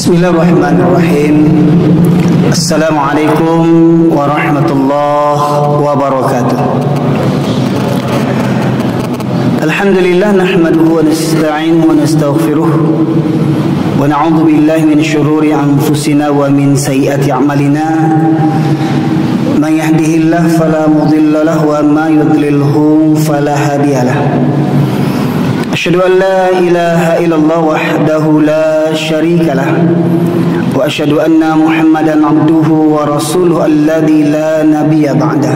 Bismillahirrahmanirrahim. Assalamualaikum warahmatullahi wabarakatuh. Alhamdulillah nahmaduhu wa nasta'inuhu wa nastaghfiruh wa na'udzu billahi min syururi anfusina wa min sayyiati a'malina. Man yahdihillahu fala mudilla lahu wa may yudlilhu fala hadiyalah. Asyhadu an la ilaha illallah wahdahu la syarika lah wa asyhadu anna Muhammadan abduhu wa rasuluhu alladzi la nabiyya ba'dah.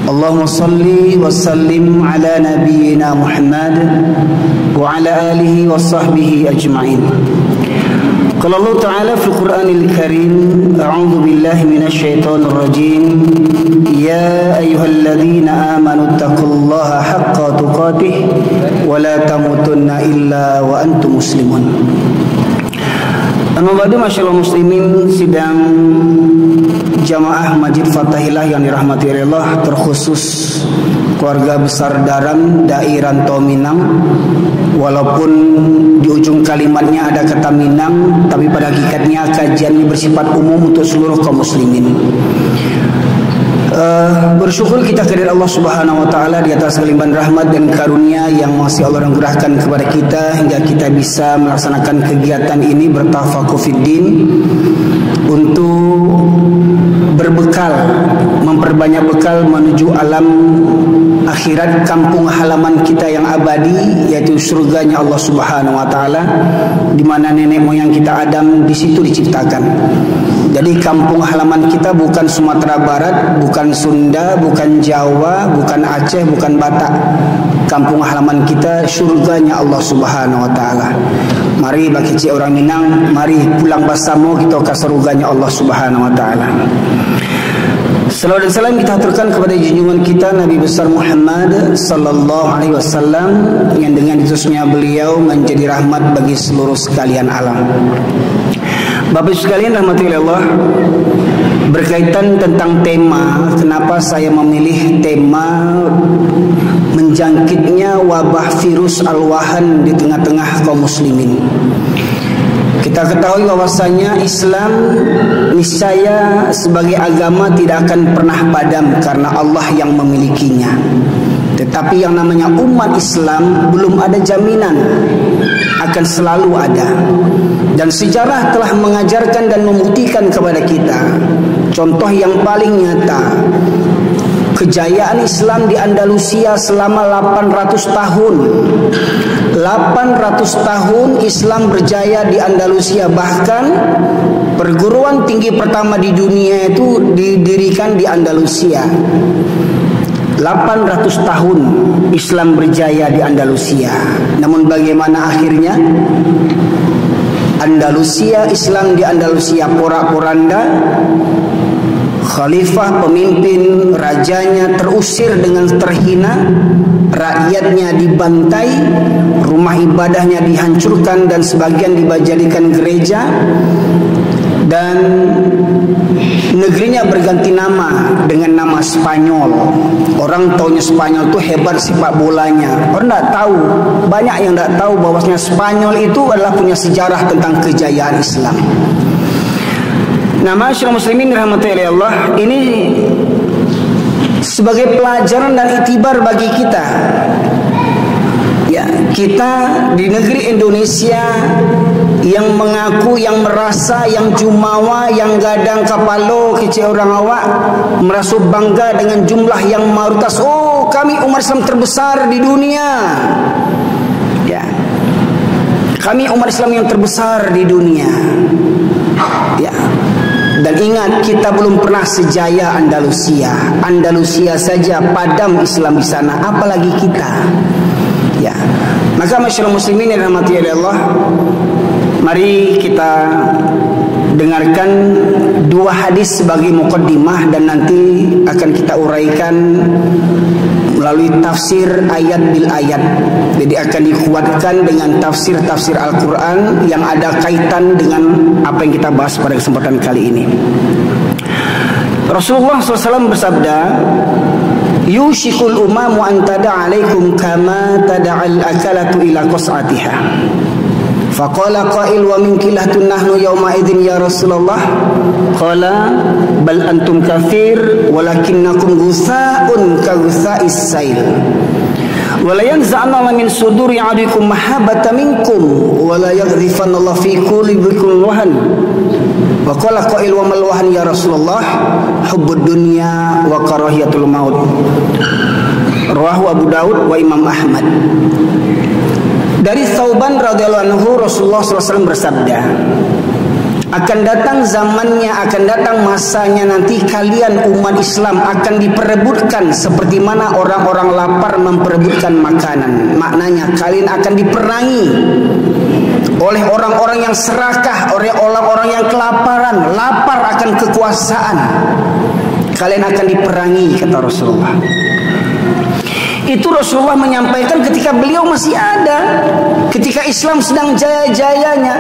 Allahumma salli wa sallim ala nabiyyina Muhammad wa ala alihi wa sahbihi ajma'in. Qala Allah Ta'ala fil Qur'anil Karim, a'udzu billahi minasy syaithanir rajim. Ya ayyuhalladzina amanu taqullaha haqqa tuqatih wa la tamutunna illa wa antum muslimun. Amma ba'du, masyaallah muslimin sidang jamaah Masjid Fathahillah yang dirahmati Allah, terkhusus keluarga besar Daram Dai Rantau Minang. Walaupun di ujung kalimatnya ada kata Minang, tapi pada hakikatnya kajian ini bersifat umum untuk seluruh kaum muslimin. Bersyukur kita kepada Allah Subhanahu wa taala di atas kelimpahan rahmat dan karunia yang masih Allah anugerahkan kepada kita hingga kita bisa melaksanakan kegiatan ini bertafakuh fiddin untuk berbekal, memperbanyak bekal menuju alam akhirat, kampung halaman kita yang abadi, yaitu surganya Allah Subhanahu wa taala, di mana nenek moyang kita Adam di situ diciptakan. Jadi kampung halaman kita bukan Sumatera Barat, bukan Sunda, bukan Jawa, bukan Aceh, bukan Batak. Kampung halaman kita surganya Allah Subhanahu wa taala. Mari bagi orang Minang, mari pulang basamo kita ke surganya Allah Subhanahu wa taala. Salawat dan salam kita aturkan kepada junjungan kita Nabi besar Muhammad sallallahu alaihi wasallam, yang dengan diutusnya beliau menjadi rahmat bagi seluruh sekalian alam. Bapak Ibu sekalian rahmati Allah, berkaitan tentang tema, kenapa saya memilih tema menjangkitnya wabah virus al-wahan di tengah-tengah kaum muslimin. Kita ketahui bahwasanya Islam niscaya sebagai agama tidak akan pernah padam karena Allah yang memilikinya. Tetapi yang namanya umat Islam belum ada jaminan akan selalu ada. Dan sejarah telah mengajarkan dan membuktikan kepada kita contoh yang paling nyata, kejayaan Islam di Andalusia selama 800 tahun. 800 tahun Islam berjaya di Andalusia, bahkan perguruan tinggi pertama di dunia itu didirikan di Andalusia. 800 tahun Islam berjaya di Andalusia. Namun bagaimana akhirnya? Andalusia, Islam di Andalusia porak-poranda. Khalifah, pemimpin, rajanya terusir dengan terhina, rakyatnya dibantai, rumah ibadahnya dihancurkan dan sebagian dijadikan gereja, dan negerinya berganti nama dengan nama Spanyol. Orang taunya Spanyol itu hebat sepak bolanya. Orang tidak tahu, banyak yang tidak tahu bahwasanya Spanyol itu adalah punya sejarah tentang kejayaan Islam. Nah, masyaallah muslimin rahmati Allah, ini sebagai pelajaran dan iktibar bagi kita. Ya, kita di negeri Indonesia yang mengaku, yang merasa, yang jumawa, yang gadang kapalo kecil orang awak, merasa bangga dengan jumlah yang mayoritas. Oh, kami umat Islam terbesar di dunia. Ya, kami umat Islam yang terbesar di dunia. Ya. Dan ingat, kita belum pernah sejaya Andalusia. Andalusia saja padam Islam di sana, apalagi kita. Ya. Maka masyaallah muslimin yang dirahmati Allah, mari kita dengarkan dua hadis sebagai muqaddimah dan nanti akan kita uraikan melalui tafsir ayat bil ayat. Jadi akan dikuatkan dengan tafsir-tafsir Al-Quran yang ada kaitan dengan apa yang kita bahas pada kesempatan kali ini. Rasulullah SAW bersabda, yushikul umamu an tada'a alaikum kama tada'al akalatu ila qas'atiha Faqala qail wa min kilahtun nahnu yawma idzin ya Rasulullah. Qala bal antum kathir walakinnakum ghusaa'un ka ghusaa'is sail. Wa la yanza'na min suduri 'adikum mahabbata minkum wa la yaghrifanna Allah fi qulubikum wahan. Wa qala qail wa mal wahan ya Rasulullah hubbud dunya wa karahiyatul maut. Rawahu Abu Daud wa Imam Ahmad. Dari Thauban radhiyallahu anhu, Rasulullah SAW bersabda, akan datang zamannya, akan datang masanya nanti kalian umat Islam akan diperebutkan seperti mana orang-orang lapar memperebutkan makanan. Maknanya kalian akan diperangi oleh orang-orang yang serakah, oleh orang-orang yang kelaparan, lapar akan kekuasaan. Kalian akan diperangi, kata Rasulullah. Itu Rasulullah menyampaikan ketika beliau masih ada, ketika Islam sedang jaya-jayanya.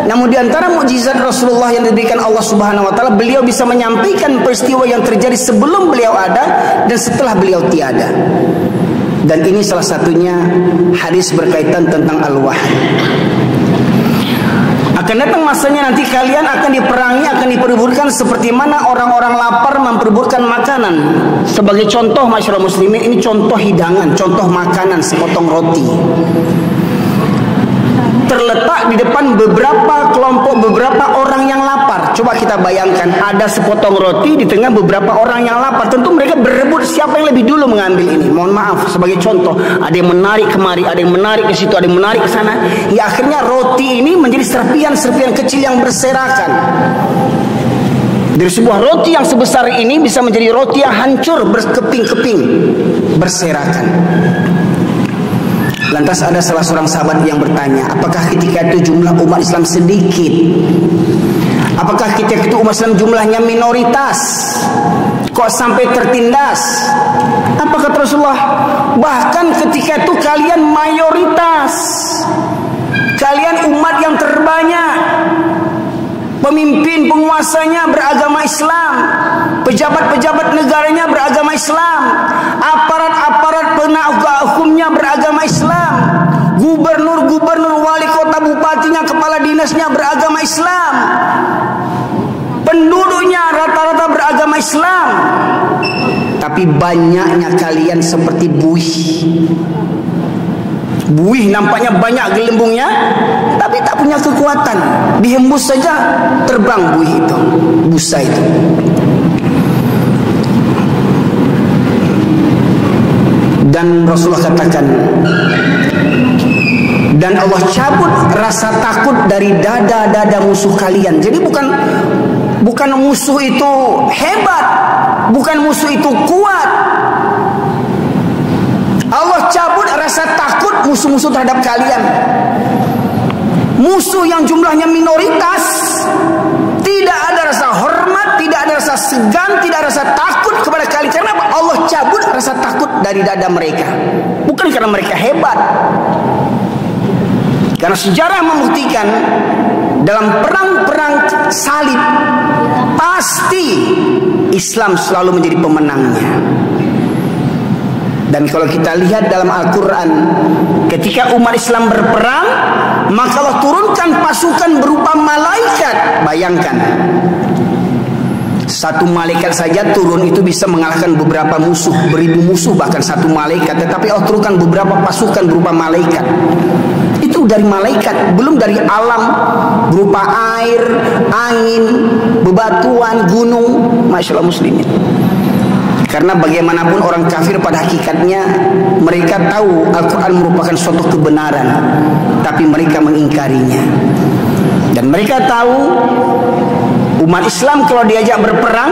Namun di antara mukjizat Rasulullah yang diberikan Allah Subhanahu wa taala, beliau bisa menyampaikan peristiwa yang terjadi sebelum beliau ada dan setelah beliau tiada. Dan ini salah satunya hadis berkaitan tentang al-wahyi. Akan datang masanya nanti kalian akan diperangi, akan diperebutkan seperti mana orang-orang lapar memperebutkan makanan. Sebagai contoh masyarakat muslimin, ini contoh hidangan, contoh makanan, sepotong roti. Terletak di depan beberapa kelompok, beberapa orang yang lapar. Coba kita bayangkan, ada sepotong roti di tengah beberapa orang yang lapar. Tentu mereka berebut siapa yang lebih dulu mengambil ini. Mohon maaf, sebagai contoh, ada yang menarik kemari, ada yang menarik ke situ, ada yang menarik ke sana. Ya akhirnya roti ini menjadi serpian-serpian kecil yang berserakan. Dari sebuah roti yang sebesar ini bisa menjadi roti yang hancur, berkeping-keping, berserakan. Lantas ada salah seorang sahabat yang bertanya, apakah ketika itu jumlah umat Islam sedikit? Apakah ketika itu umat Islam jumlahnya minoritas? Kok sampai tertindas? Apa kata Rasulullah? Bahkan ketika itu kalian mayoritas. Kalian umat yang terbanyak. Pemimpin penguasanya beragama Islam, pejabat-pejabat negaranya beragama Islam, aparat-aparat penegak hukumnya beragama Islam, gubernur-gubernur, wali kota, bupatinya, kepala dinasnya beragama Islam, penduduknya rata-rata beragama Islam. Tapi banyaknya kalian seperti buih. Buih nampaknya banyak gelembungnya, tapi tak punya kekuatan. Dihembus saja terbang buih itu, busa itu. Dan Rasulullah katakan, dan Allah cabut rasa takut dari dada-dada musuh kalian. Jadi bukan musuh itu hebat, bukan musuh itu kuat. Allah cabut rasa takut musuh-musuh terhadap kalian. Musuh yang jumlahnya minoritas, tidak ada rasa hormat, tidak ada rasa segan, tidak ada rasa takut kepada kalian. Karena Allah cabut rasa takut dari dada mereka. Bukan karena mereka hebat. Karena sejarah membuktikan dalam perang-perang salib pasti Islam selalu menjadi pemenangnya. Dan kalau kita lihat dalam Al-Quran, ketika umat Islam berperang, maka Allah turunkan pasukan berupa malaikat. Bayangkan, satu malaikat saja turun itu bisa mengalahkan beberapa musuh, beribu musuh bahkan satu malaikat. Tetapi Allah turunkan beberapa pasukan berupa malaikat. Itu dari malaikat, belum dari alam berupa air, angin, bebatuan, gunung. Masya Allah muslimin. Karena bagaimanapun orang kafir pada hakikatnya mereka tahu Al-Quran merupakan suatu kebenaran, tapi mereka mengingkarinya. Dan mereka tahu umat Islam kalau diajak berperang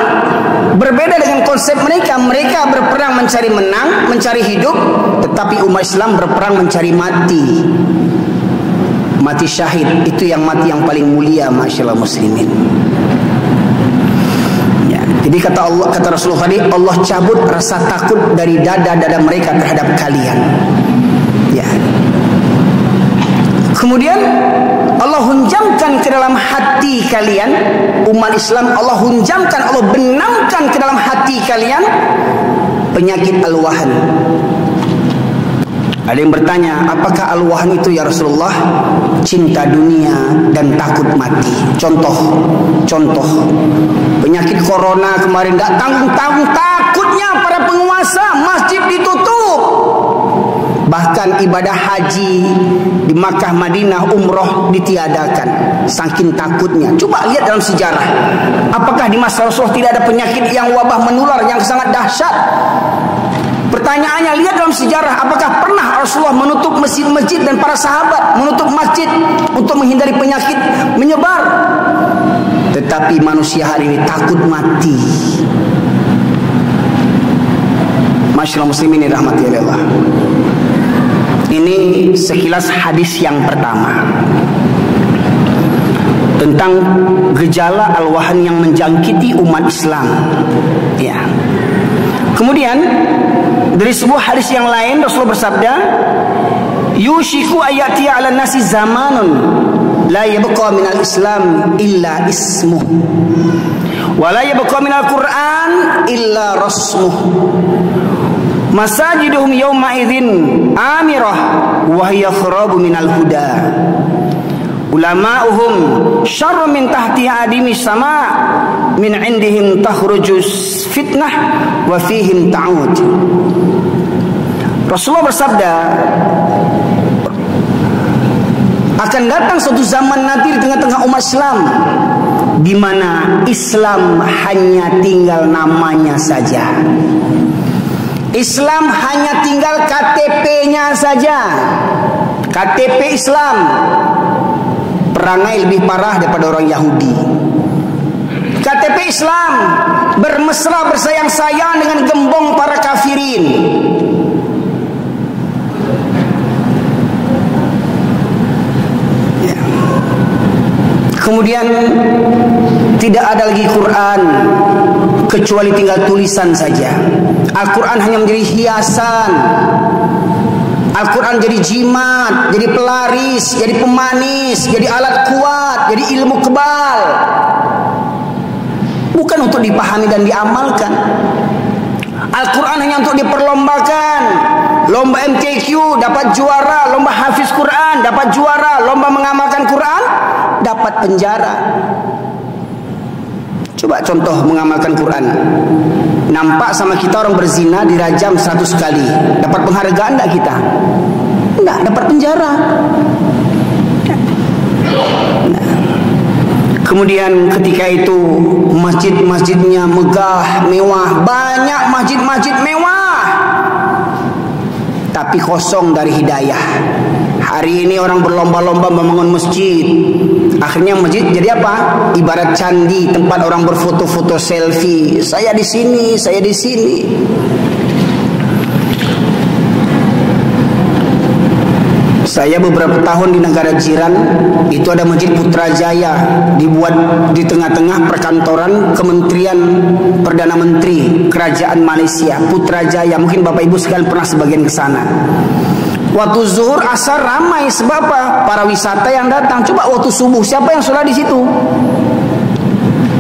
berbeda dengan konsep mereka. Mereka berperang mencari menang, mencari hidup, tetapi umat Islam berperang mencari mati. Mati syahid, itu yang mati yang paling mulia, masyaallah muslimin. Jadi kata Rasulullah tadi, Allah cabut rasa takut dari dada-dada mereka terhadap kalian. Ya. Kemudian Allah hunjamkan ke dalam hati kalian, umat Islam, Allah hunjamkan, Allah benamkan ke dalam hati kalian penyakit al-wahan. Ada yang bertanya, apakah al-wahan itu ya Rasulullah? Cinta dunia dan takut mati. Contoh penyakit corona kemarin gak tanggung-tanggung, takutnya para penguasa, masjid ditutup. Bahkan ibadah haji di Makkah, Madinah, umroh ditiadakan saking takutnya. Coba lihat dalam sejarah, apakah di masa Rasulullah tidak ada penyakit yang wabah menular yang sangat dahsyat? Pertanyaannya, lihat dalam sejarah, apakah pernah Rasulullah menutup masjid-masjid dan para sahabat menutup masjid untuk menghindari penyakit menyebar? Tetapi manusia hari ini takut mati. Masyaallah muslimin rahmati Allah. Ini sekilas hadis yang pertama tentang gejala al-wahan yang menjangkiti umat Islam. Ya. Kemudian dari sebuah hadis yang lain Rasulullah bersabda, "Yushiku ayati 'ala nasi zamanun la yabqa minal Islam illa ismuh wa la yabqa minal Qur'an illa rasmuh. Masajiduhum yawma idzin amirah wa hiya kharabu minal huda. Ulama'uhum syarru min tahti adimi sama' min indihim takhrujus fitnah wa fihim ta'ud." Rasulullah bersabda, akan datang suatu zaman nanti di tengah-tengah umat Islam di mana Islam hanya tinggal namanya saja. Islam hanya tinggal KTP-nya saja. KTP Islam. Perangai lebih parah daripada orang Yahudi. KTP Islam bermesra bersayang-sayang dengan gembong para kafirin. Ya. Kemudian tidak ada lagi Quran kecuali tinggal tulisan saja. Al-Quran hanya menjadi hiasan. Al-Quran jadi jimat, jadi pelaris, jadi pemanis, jadi alat kuat, jadi ilmu kebal. Bukan untuk dipahami dan diamalkan. Al-Quran hanya untuk diperlombakan. Lomba MTQ dapat juara, lomba hafiz Quran dapat juara, lomba mengamalkan Quran dapat penjara. Coba contoh mengamalkan Quran. Nampak sama kita orang berzina dirajam 100 kali, dapat penghargaan enggak kita? Enggak, dapat penjara. Nah. Kemudian ketika itu masjid-masjidnya megah, mewah, banyak masjid-masjid mewah, tapi kosong dari hidayah. Hari ini orang berlomba-lomba membangun masjid. Akhirnya masjid jadi apa? Ibarat candi, tempat orang berfoto-foto selfie. Saya di sini, saya di sini. Saya beberapa tahun di negara jiran, itu ada Masjid Putrajaya, dibuat di tengah-tengah perkantoran Kementerian Perdana Menteri Kerajaan Malaysia. Putrajaya, mungkin Bapak Ibu sekalian pernah sebagian ke sana. Waktu zuhur asar ramai, sebab apa? Para wisata yang datang. Coba waktu subuh siapa yang sholat di situ?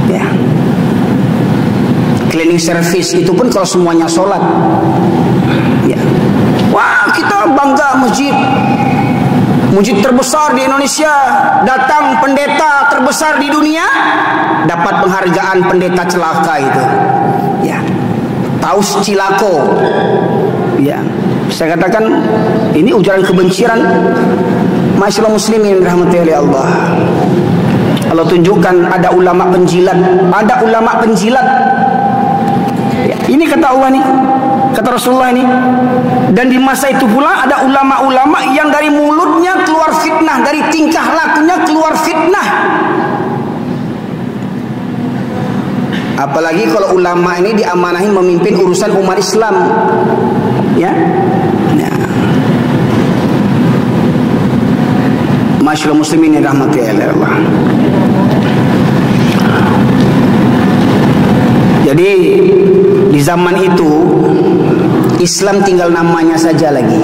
Ya. Cleaning service itu pun kalau semuanya sholat. Ya. Wah, kita bangga masjid. Masjid terbesar di Indonesia, datang pendeta terbesar di dunia, dapat penghargaan pendeta celaka itu. Ya. Taus Cilako. Ya. Saya katakan ini ujaran kebencian. Masyaallah muslimin rahmati Allah. Allah tunjukkan ada ulama penjilat, ada ulama penjilat. Ya, ini kata Allah nih, kata Rasulullah ini. Dan di masa itu pula ada ulama-ulama yang dari mulutnya keluar fitnah, dari tingkah lakunya keluar fitnah. Apalagi kalau ulama ini diamanahi memimpin urusan umat Islam. Ya. Nah. Masyaallah muslimin rahmati Allah. Jadi di zaman itu Islam tinggal namanya saja lagi.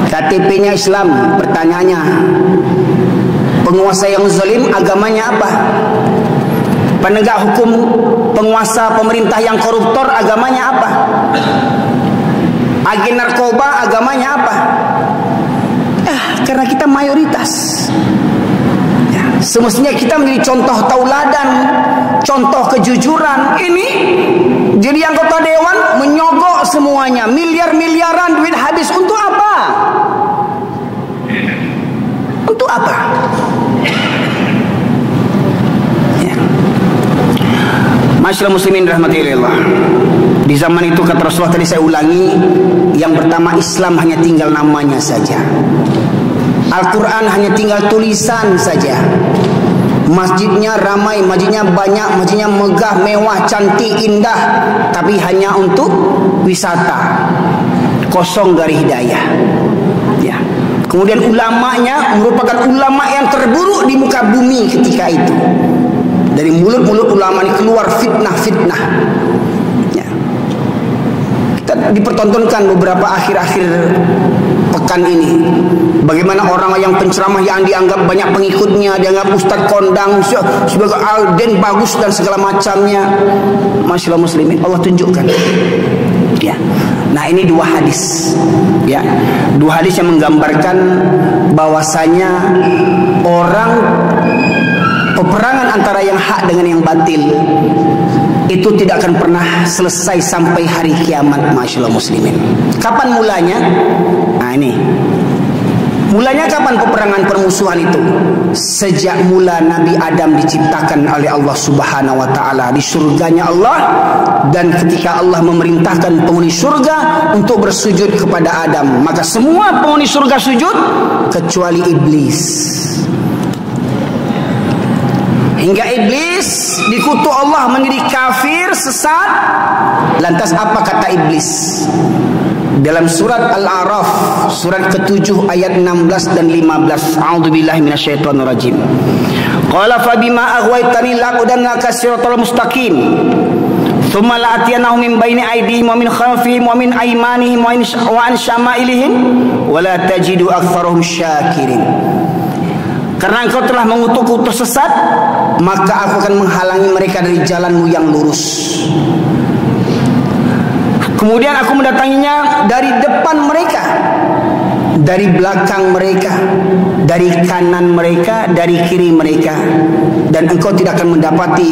KTP-nya Islam. Pertanyaannya, penguasa yang zalim agamanya apa? Penegak hukum, penguasa pemerintah yang koruptor agamanya apa? agen narkoba agamanya apa? Karena kita mayoritas. Semestinya kita menjadi contoh tauladan, contoh kejujuran. Ini jadi anggota dewan menyogok semuanya, miliar-miliaran duit habis untuk apa? Untuk apa? Ya. Masyaallah muslimin rahmatillah. Di zaman itu kata Rasulullah, tadi saya ulangi, yang pertama Islam hanya tinggal namanya saja. Al-Quran hanya tinggal tulisan saja. Masjidnya ramai, masjidnya banyak, masjidnya megah, mewah, cantik, indah, tapi hanya untuk wisata, kosong dari hidayah. Ya. Kemudian ulamanya merupakan ulama yang terburuk di muka bumi ketika itu. Dari mulut-mulut ulama ini keluar fitnah-fitnah. Ya. Kita dipertontonkan beberapa akhir-akhir pekan ini, bagaimana orang yang penceramah yang dianggap banyak pengikutnya, dianggap ustaz kondang sebagai alden bagus dan segala macamnya. Masyaallah muslimin, Allah tunjukkan. Ya. Nah, ini dua hadis. Ya. Dua hadis yang menggambarkan bahwasanya orang, peperangan antara yang hak dengan yang batil itu tidak akan pernah selesai sampai hari kiamat. Masyaallah muslimin. Kapan mulanya? Nah, ini mulanya kapan peperangan permusuhan itu? Sejak mula Nabi Adam diciptakan oleh Allah Subhanahu wa taala di surganya Allah, dan ketika Allah memerintahkan penghuni surga untuk bersujud kepada Adam, maka semua penghuni surga sujud kecuali iblis. Hingga iblis dikutuk Allah menjadi kafir, sesat. Lantas apa kata iblis? Dalam surat Al-A'raf, surat ke-7 ayat 16 dan 15. A'udzubillahi minasyaitonirrajim. Qala fa bima aghwaytani la'udanna kasiratal mustaqim. Tsumma la'atiyannahum min baini aydihim wa min khalfihim wa min aymanihim wa an syama'ilihim wa la tajidu aktsarahum syakirin. Karena engkau telah mengutukku tersesat, maka aku akan menghalangi mereka dari jalanmu yang lurus. Kemudian aku mendatanginya dari depan mereka, dari belakang mereka, dari kanan mereka, dari kiri mereka, dan engkau tidak akan mendapati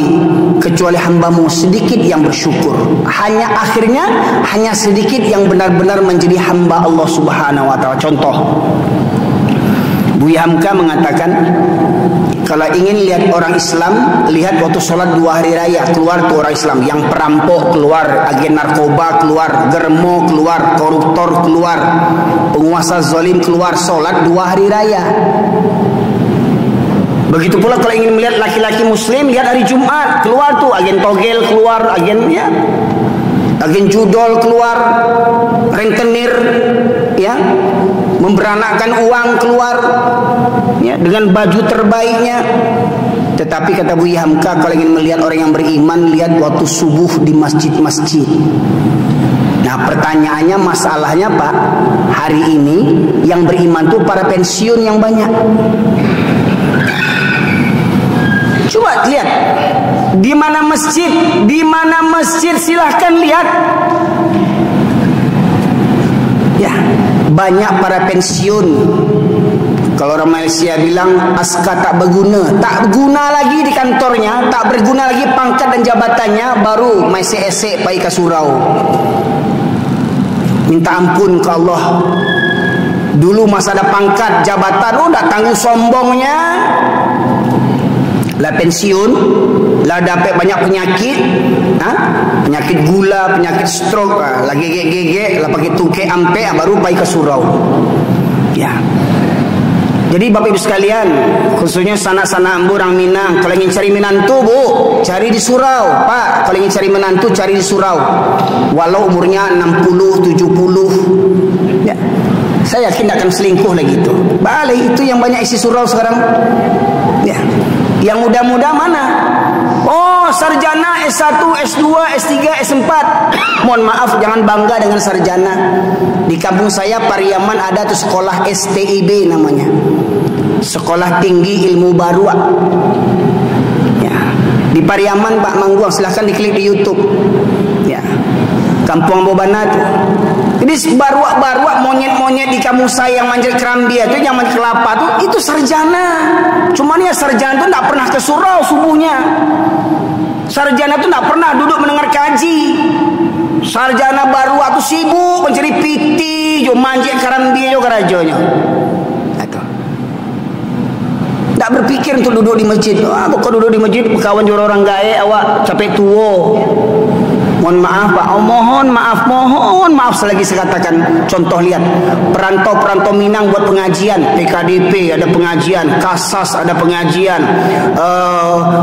kecuali hambamu sedikit yang bersyukur. Hanya sedikit yang benar-benar menjadi hamba Allah Subhanahu wa taala. Contoh, Buya Hamka mengatakan, kalau ingin lihat orang Islam, lihat waktu sholat 2 hari raya, keluar tuh orang Islam, yang perampok keluar, agen narkoba keluar, germo keluar, koruptor keluar, penguasa zalim keluar, sholat 2 hari raya. Begitu pula kalau ingin melihat laki-laki muslim, lihat hari Jumat, keluar tuh agen togel keluar, agen judol keluar, rentenir, ya, memberanakkan uang keluar, ya, dengan baju terbaiknya. Tetapi kata Buya Hamka, kalau ingin melihat orang yang beriman, lihat waktu subuh di masjid-masjid. Nah, pertanyaannya, masalahnya Pak, hari ini yang beriman tuh para pensiun yang banyak. Coba lihat di mana masjid, silahkan lihat. Ya, banyak para pensiun. Kalau orang Malaysia bilang aska tak berguna lagi di kantornya, tak berguna lagi pangkat dan jabatannya, baru masih esek pai ke surau. Minta ampun ke Allah. Dulu masa ada pangkat jabatan, tak tangguh sombongnya. Lah pensiun, lah dapat banyak penyakit, penyakit gula, penyakit stroke, lah gege, lah pakai tungke ampe, baru pai ke surau. Ya. Jadi Bapak Ibu sekalian, khususnya sanak-sanak ambu orang Minang, kalau ingin cari menantu Bu, cari di surau. Pak, kalau ingin cari menantu, cari di surau. Walau umurnya 60, 70. Ya. Saya yakin tidak akan selingkuh lagi itu. Balik itu yang banyak isi surau sekarang. Ya. Yang muda-muda mana? Oh, sarjana S1, S2, S3, S4. Mohon maaf, jangan bangga dengan sarjana. Di kampung saya Pariaman ada tuh sekolah STIB namanya, Sekolah Tinggi Ilmu Baru. Ya. Di Pariaman Pak Mangguang, silahkan diklik di YouTube. Ya. Kampung Bobana tuh. Jadi baruak-baruak monyet-monyet di kampung saya yang manjat kerambi itu, yang manjat kelapa itu sarjana. Cuman ya sarjana itu tidak pernah ke surau subuhnya. Sarjana itu tidak pernah duduk mendengar kaji. Sarjana baruak itu sibuk mencari piti, jo manjat kerambi jo kerajonya. Tak berpikir untuk duduk di masjid. Kok duduk di masjid berkawan juru orang gae awak capek tua. Mohon maaf Pak, mohon maaf selagi saya katakan. Contoh lihat, perantau-perantau Minang buat pengajian, PKDP ada pengajian, Kasas ada pengajian,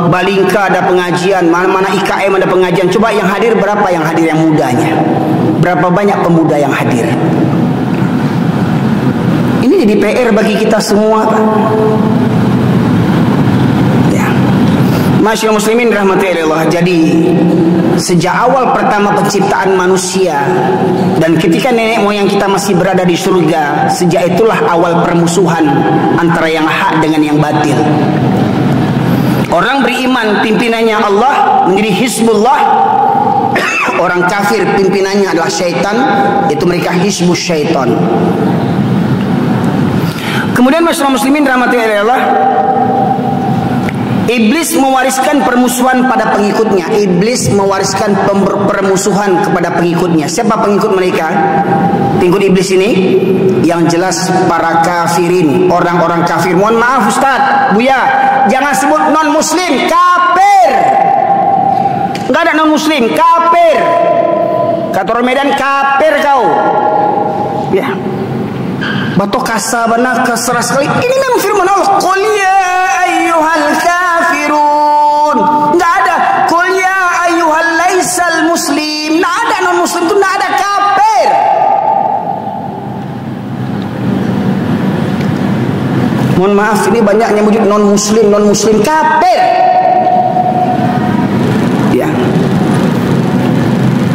Balingka ada pengajian, mana-mana IKM ada pengajian. Coba yang hadir berapa yang hadir yang mudanya? Berapa banyak pemuda yang hadir? Ini jadi PR bagi kita semua Pak. Masyaallah muslimin rahmati Allah. Jadi sejak awal pertama penciptaan manusia dan ketika nenek moyang kita masih berada di surga, sejak itulah awal permusuhan antara yang hak dengan yang batil. Orang beriman pimpinannya Allah menjadi Hizbullah. Orang kafir pimpinannya adalah syaitan, itu mereka Hizbus Syaitan. Kemudian masyaallah muslimin rahmati Allah, Iblis mewariskan permusuhan pada pengikutnya. Iblis mewariskan permusuhan kepada pengikutnya. Siapa pengikut mereka? Pengikut iblis ini yang jelas para kafirin, orang-orang kafir. Mohon maaf Ustaz, Buya, jangan sebut non muslim, kafir. Enggak ada non muslim, kafir. Kata orang Medan, kafir kau. Ya. Batok kasabana kasar sekali. Ini memang firman Allah. Qul ya ayyuhal kafirun. Enggak ada qul ya ayyuhal laisal muslim. Enggak ada non muslim itu, enggak ada kafir. Mohon maaf, ini banyak yang menyebut non muslim kafir. Ya.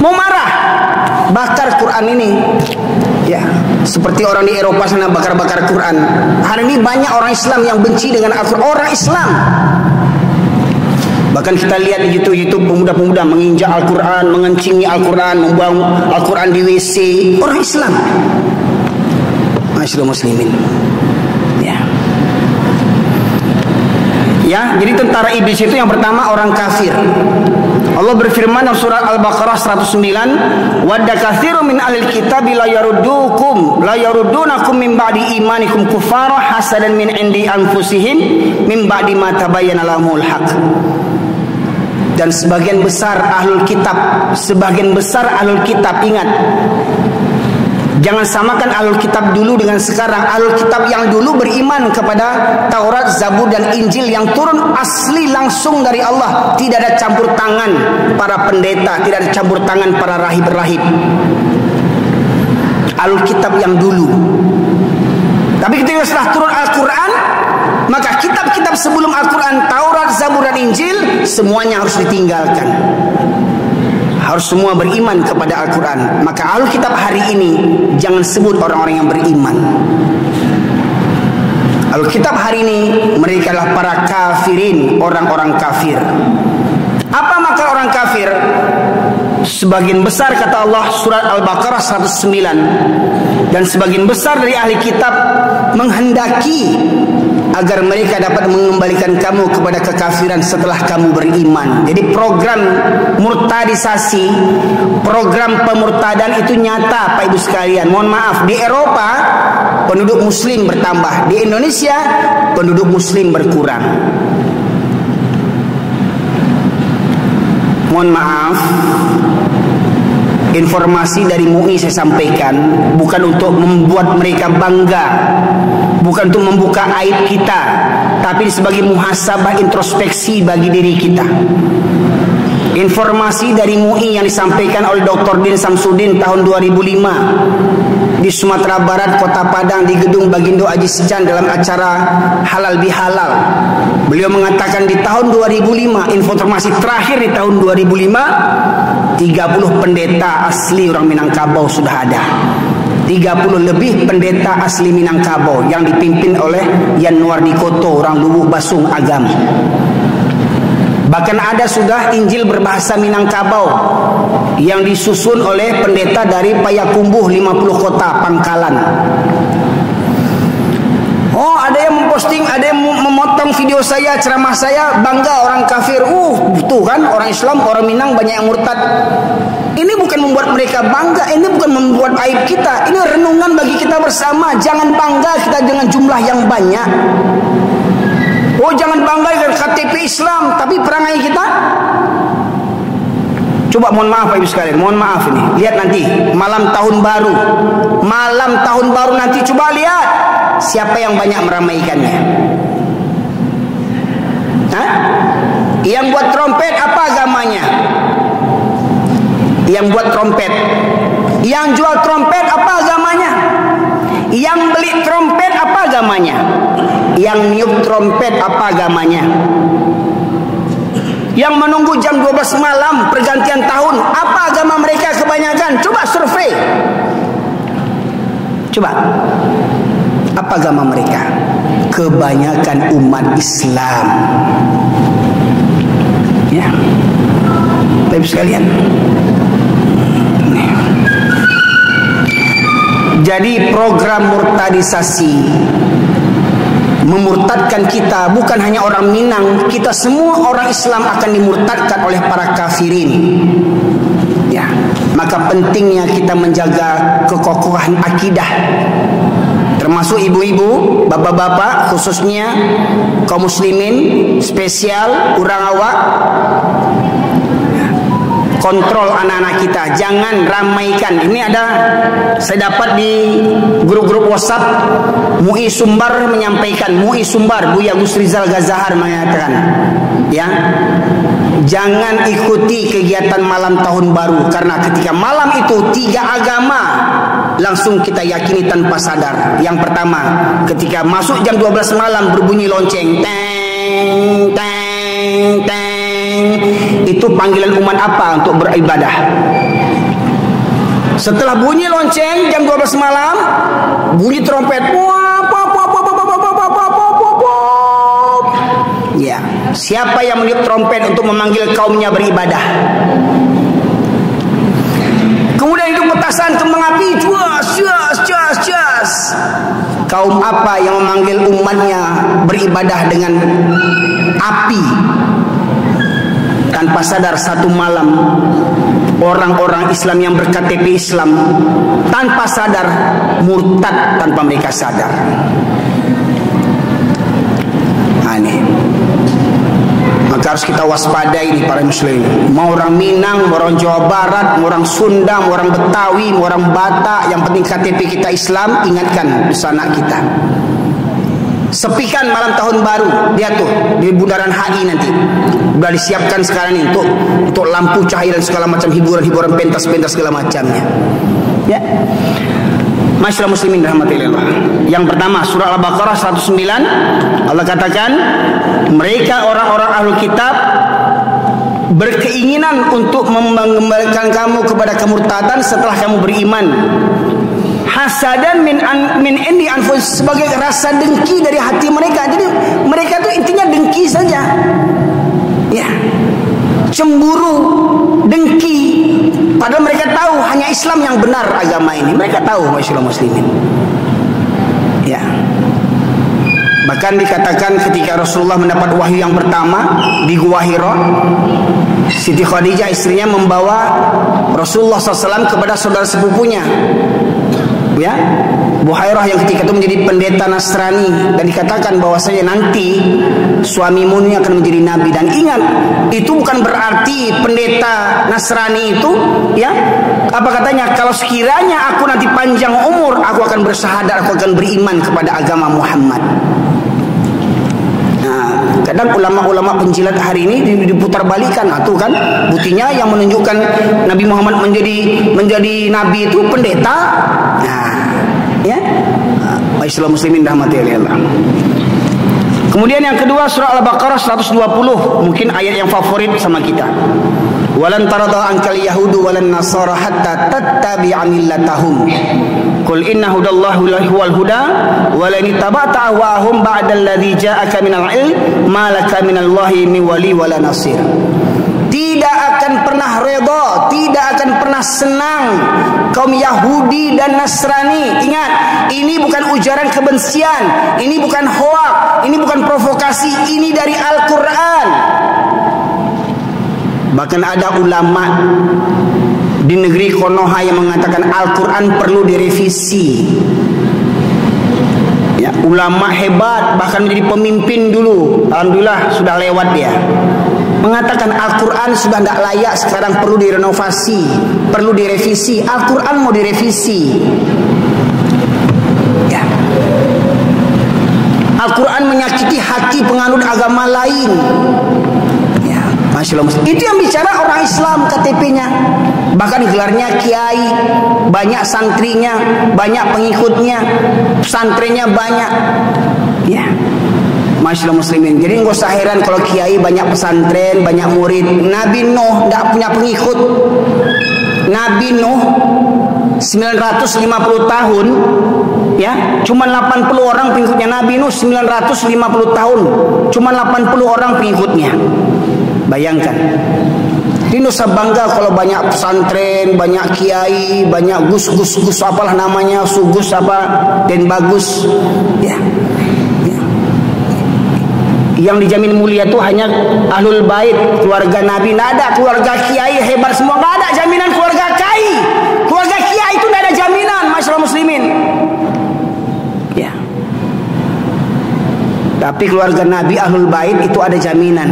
Mau marah, bakar Quran ini. Ya, seperti orang di Eropa sana bakar-bakar Quran. Hari ini banyak orang Islam yang benci dengan Al-Quran. Orang Islam. Bahkan kita lihat di YouTube pemuda-pemuda menginjak Al-Quran, mengencingi Al-Quran, membuang Al-Quran di WC. Orang Islam. Masyaallah muslimin. Ya, jadi tentara iblis itu yang pertama orang kafir. Allah berfirman dalam surat Al-Baqarah 109, "Wadda katsirun min ahlil kitabi la yaruddunakum min ba'di imanikum kuffara hasadan min indi anfusihim min ba'di ma tabayyana lahumul haq." Dan sebagian besar ahlul kitab, ingat, jangan samakan ahlul kitab dulu dengan sekarang. Ahlul kitab yang dulu beriman kepada Taurat, Zabur dan Injil yang turun asli langsung dari Allah. Tidak ada campur tangan para pendeta, tidak ada campur tangan para rahib-rahib. Ahlul kitab yang dulu. Tapi ketika setelah turun Al-Quran, maka kitab-kitab sebelum Al-Quran, Taurat, Zabur dan Injil, semuanya harus ditinggalkan. Harus semua beriman kepada Al-Quran. Maka ahlul kitab hari ini jangan sebut orang-orang yang beriman. Ahlul kitab hari ini mereka adalah para kafirin, orang-orang kafir. Apa maka orang kafir? Sebagian besar kata Allah surat Al-Baqarah 109, dan sebagian besar dari ahli kitab menghendaki agar mereka dapat mengembalikan kamu kepada kekafiran setelah kamu beriman. Jadi program murtadisasi, program pemurtadan itu nyata Pak Ibu sekalian. Mohon maaf, di Eropa penduduk muslim bertambah, di Indonesia penduduk muslim berkurang. Mohon maaf, informasi dari MUI saya sampaikan bukan untuk membuat mereka bangga, bukan untuk membuka aib kita, tapi sebagai muhasabah introspeksi bagi diri kita. Informasi dari MUI yang disampaikan oleh Dr. Din Samsudin tahun 2005 di Sumatera Barat, Kota Padang, di gedung Bagindo Aji Sejan dalam acara Halal Bihalal. Beliau mengatakan di tahun 2005, informasi terakhir di tahun 2005, 30 pendeta asli orang Minangkabau sudah ada. 30 lebih pendeta asli Minangkabau yang dipimpin oleh Yanuar Dikoto, orang Lubuk Basung Agam. Bahkan ada sudah Injil berbahasa Minangkabau. yang disusun oleh pendeta dari Payakumbuh 50 kota Pangkalan. Oh, ada yang memposting, ada yang memotong video saya, ceramah saya, bangga orang kafir. Tuh kan, orang Islam, orang Minang banyak yang murtad. Ini bukan membuat mereka bangga, ini bukan membuat aib kita. Ini renungan bagi kita bersama. Jangan bangga kita dengan jumlah yang banyak. Oh, jangan bangga dengan KTP Islam, tapi perangai kita. Coba mohon maaf Pak Ibu sekalian, mohon maaf ini. Lihat nanti malam tahun baru. Malam tahun baru nanti coba lihat siapa yang banyak meramaikannya. Hah? Yang buat trompet apa agamanya? Yang buat trompet, yang jual trompet apa agamanya? Yang beli trompet apa agamanya? Yang niup trompet apa agamanya? Yang menunggu jam 12 malam pergantian tahun apa agama mereka kebanyakan? Coba survei. Coba, apa agama mereka? Kebanyakan umat Islam. Ya, Bapak sekalian. Jadi program murtadisasi memurtadkan kita, bukan hanya orang Minang, kita semua orang Islam akan dimurtadkan oleh para kafirin. Ya, maka pentingnya kita menjaga kekokohan akidah, termasuk ibu-ibu, bapak-bapak, khususnya kaum muslimin, spesial orang awak. Kontrol anak-anak kita, jangan ramaikan. Ini ada, saya dapat di grup-grup WhatsApp, MUI Sumbar menyampaikan, MUI Sumbar, Buya Gus Rizal Gazahar mengatakan, ya, jangan ikuti kegiatan malam tahun baru, karena ketika malam itu 3 agama langsung kita yakini tanpa sadar. Yang pertama, ketika masuk jam 12 malam berbunyi lonceng, teng teng teng, itu panggilan umat apa untuk beribadah? Setelah bunyi lonceng jam 12 malam, bunyi trompet, ya, siapa yang meniup trompet untuk memanggil kaumnya beribadah? Kemudian itu petasan kembang api, jas jas jas jas. Kaum apa yang memanggil umatnya beribadah dengan api? Tanpa sadar satu malam orang-orang Islam yang ber-KTP Islam tanpa sadar murtad tanpa mereka sadar. Aneh. Maka harus kita waspadai ini para muslimin. Mau orang Minang, mau orang Jawa Barat, mau orang Sunda, mau orang Betawi, mau orang Batak, yang penting KTP kita Islam, ingatkan busana kita. Sepikan malam tahun baru, dia tuh di bundaran HI nanti udah disiapkan sekarang ini untuk lampu cahaya dan segala macam hiburan-hiburan, pentas-pentas segala macamnya. Ya, masyarakat muslimin rahmatillah. Yang pertama surah Al-Baqarah 109, Allah katakan mereka orang-orang ahlul kitab berkeinginan untuk mengembalikan kamu kepada kemurtadan setelah kamu beriman. Hasadan min indi anfus, sebagai rasa dengki dari hati mereka. Jadi mereka tuh intinya dengki saja. Ya. Cemburu, dengki. Padahal mereka tahu hanya Islam yang benar agama ini. Mereka tahu masyaallah muslimin. Ya. Bahkan dikatakan ketika Rasulullah mendapat wahyu yang pertama di Gua Hira, Siti Khadijah istrinya membawa Rasulullah SAW kepada saudara sepupunya, ya, Buhairah, yang ketika itu menjadi pendeta Nasrani, dan dikatakan bahwasanya nanti suamimu ini akan menjadi nabi. Dan ingat, itu bukan berarti pendeta Nasrani itu, ya, apa katanya, kalau sekiranya aku nanti panjang umur, aku akan bersyahadat, aku akan beriman kepada agama Muhammad. Kadang ulama-ulama penjilat hari ini diputar balikan. Nah, tuh kan buktinya yang menunjukkan Nabi Muhammad menjadi nabi itu pendeta. Nah, ya, Islam muslimin rahmatillah. Kemudian yang kedua surah Al-Baqarah 120, mungkin ayat yang favorit sama kita. Walan tarada ankal yahudu walan nasara hatta tattabi'a millatahum. Qul inna hudallahi huwal huda wa la ittaba'ta ahwa'ahum ba'da alladhi ja'aka minal ilm ma laka minallahi min wali wala nasir. Tidak akan pernah redha, tidak akan pernah senang kaum Yahudi dan Nasrani. Ingat, ini bukan ujaran kebencian, ini bukan hoak, ini bukan provokasi, ini dari Al-Quran. Bahkan ada ulama di negeri Konoha yang mengatakan Al-Quran perlu direvisi. Ya, ulama hebat, bahkan menjadi pemimpin dulu, alhamdulillah sudah lewat dia, mengatakan Al-Quran sudah tidak layak, sekarang perlu direnovasi, perlu direvisi. Al-Quran mau direvisi. Ya. Al-Quran menyakiti hati penganut agama lain. Ya, Masya Allah. Itu yang bicara orang Islam KTP-nya. Bahkan gelarnya kiai, banyak santrinya, banyak pengikutnya, pesantrennya banyak. Ya, Masya Allah muslimin. Jadi nggak usah heran kalau kiai banyak pesantren, banyak murid. Nabi Nuh tidak punya pengikut. Nabi Nuh 950 tahun, ya, cuma 80 orang pengikutnya. Nabi Nuh 950 tahun, cuma 80 orang pengikutnya. Bayangkan. Di Nusa Bangga kalau banyak pesantren, banyak kiai, banyak gus apalah namanya, sugus apa, dan bagus, ya. Yang dijamin mulia itu hanya ahlul bait, keluarga Nabi. Tidak ada keluarga kiai hebat semua, tidak ada jaminan keluarga kiai. Keluarga kiai itu tidak ada jaminan, masyaallah muslimin. Ya. Tapi keluarga Nabi ahlul bait itu ada jaminan.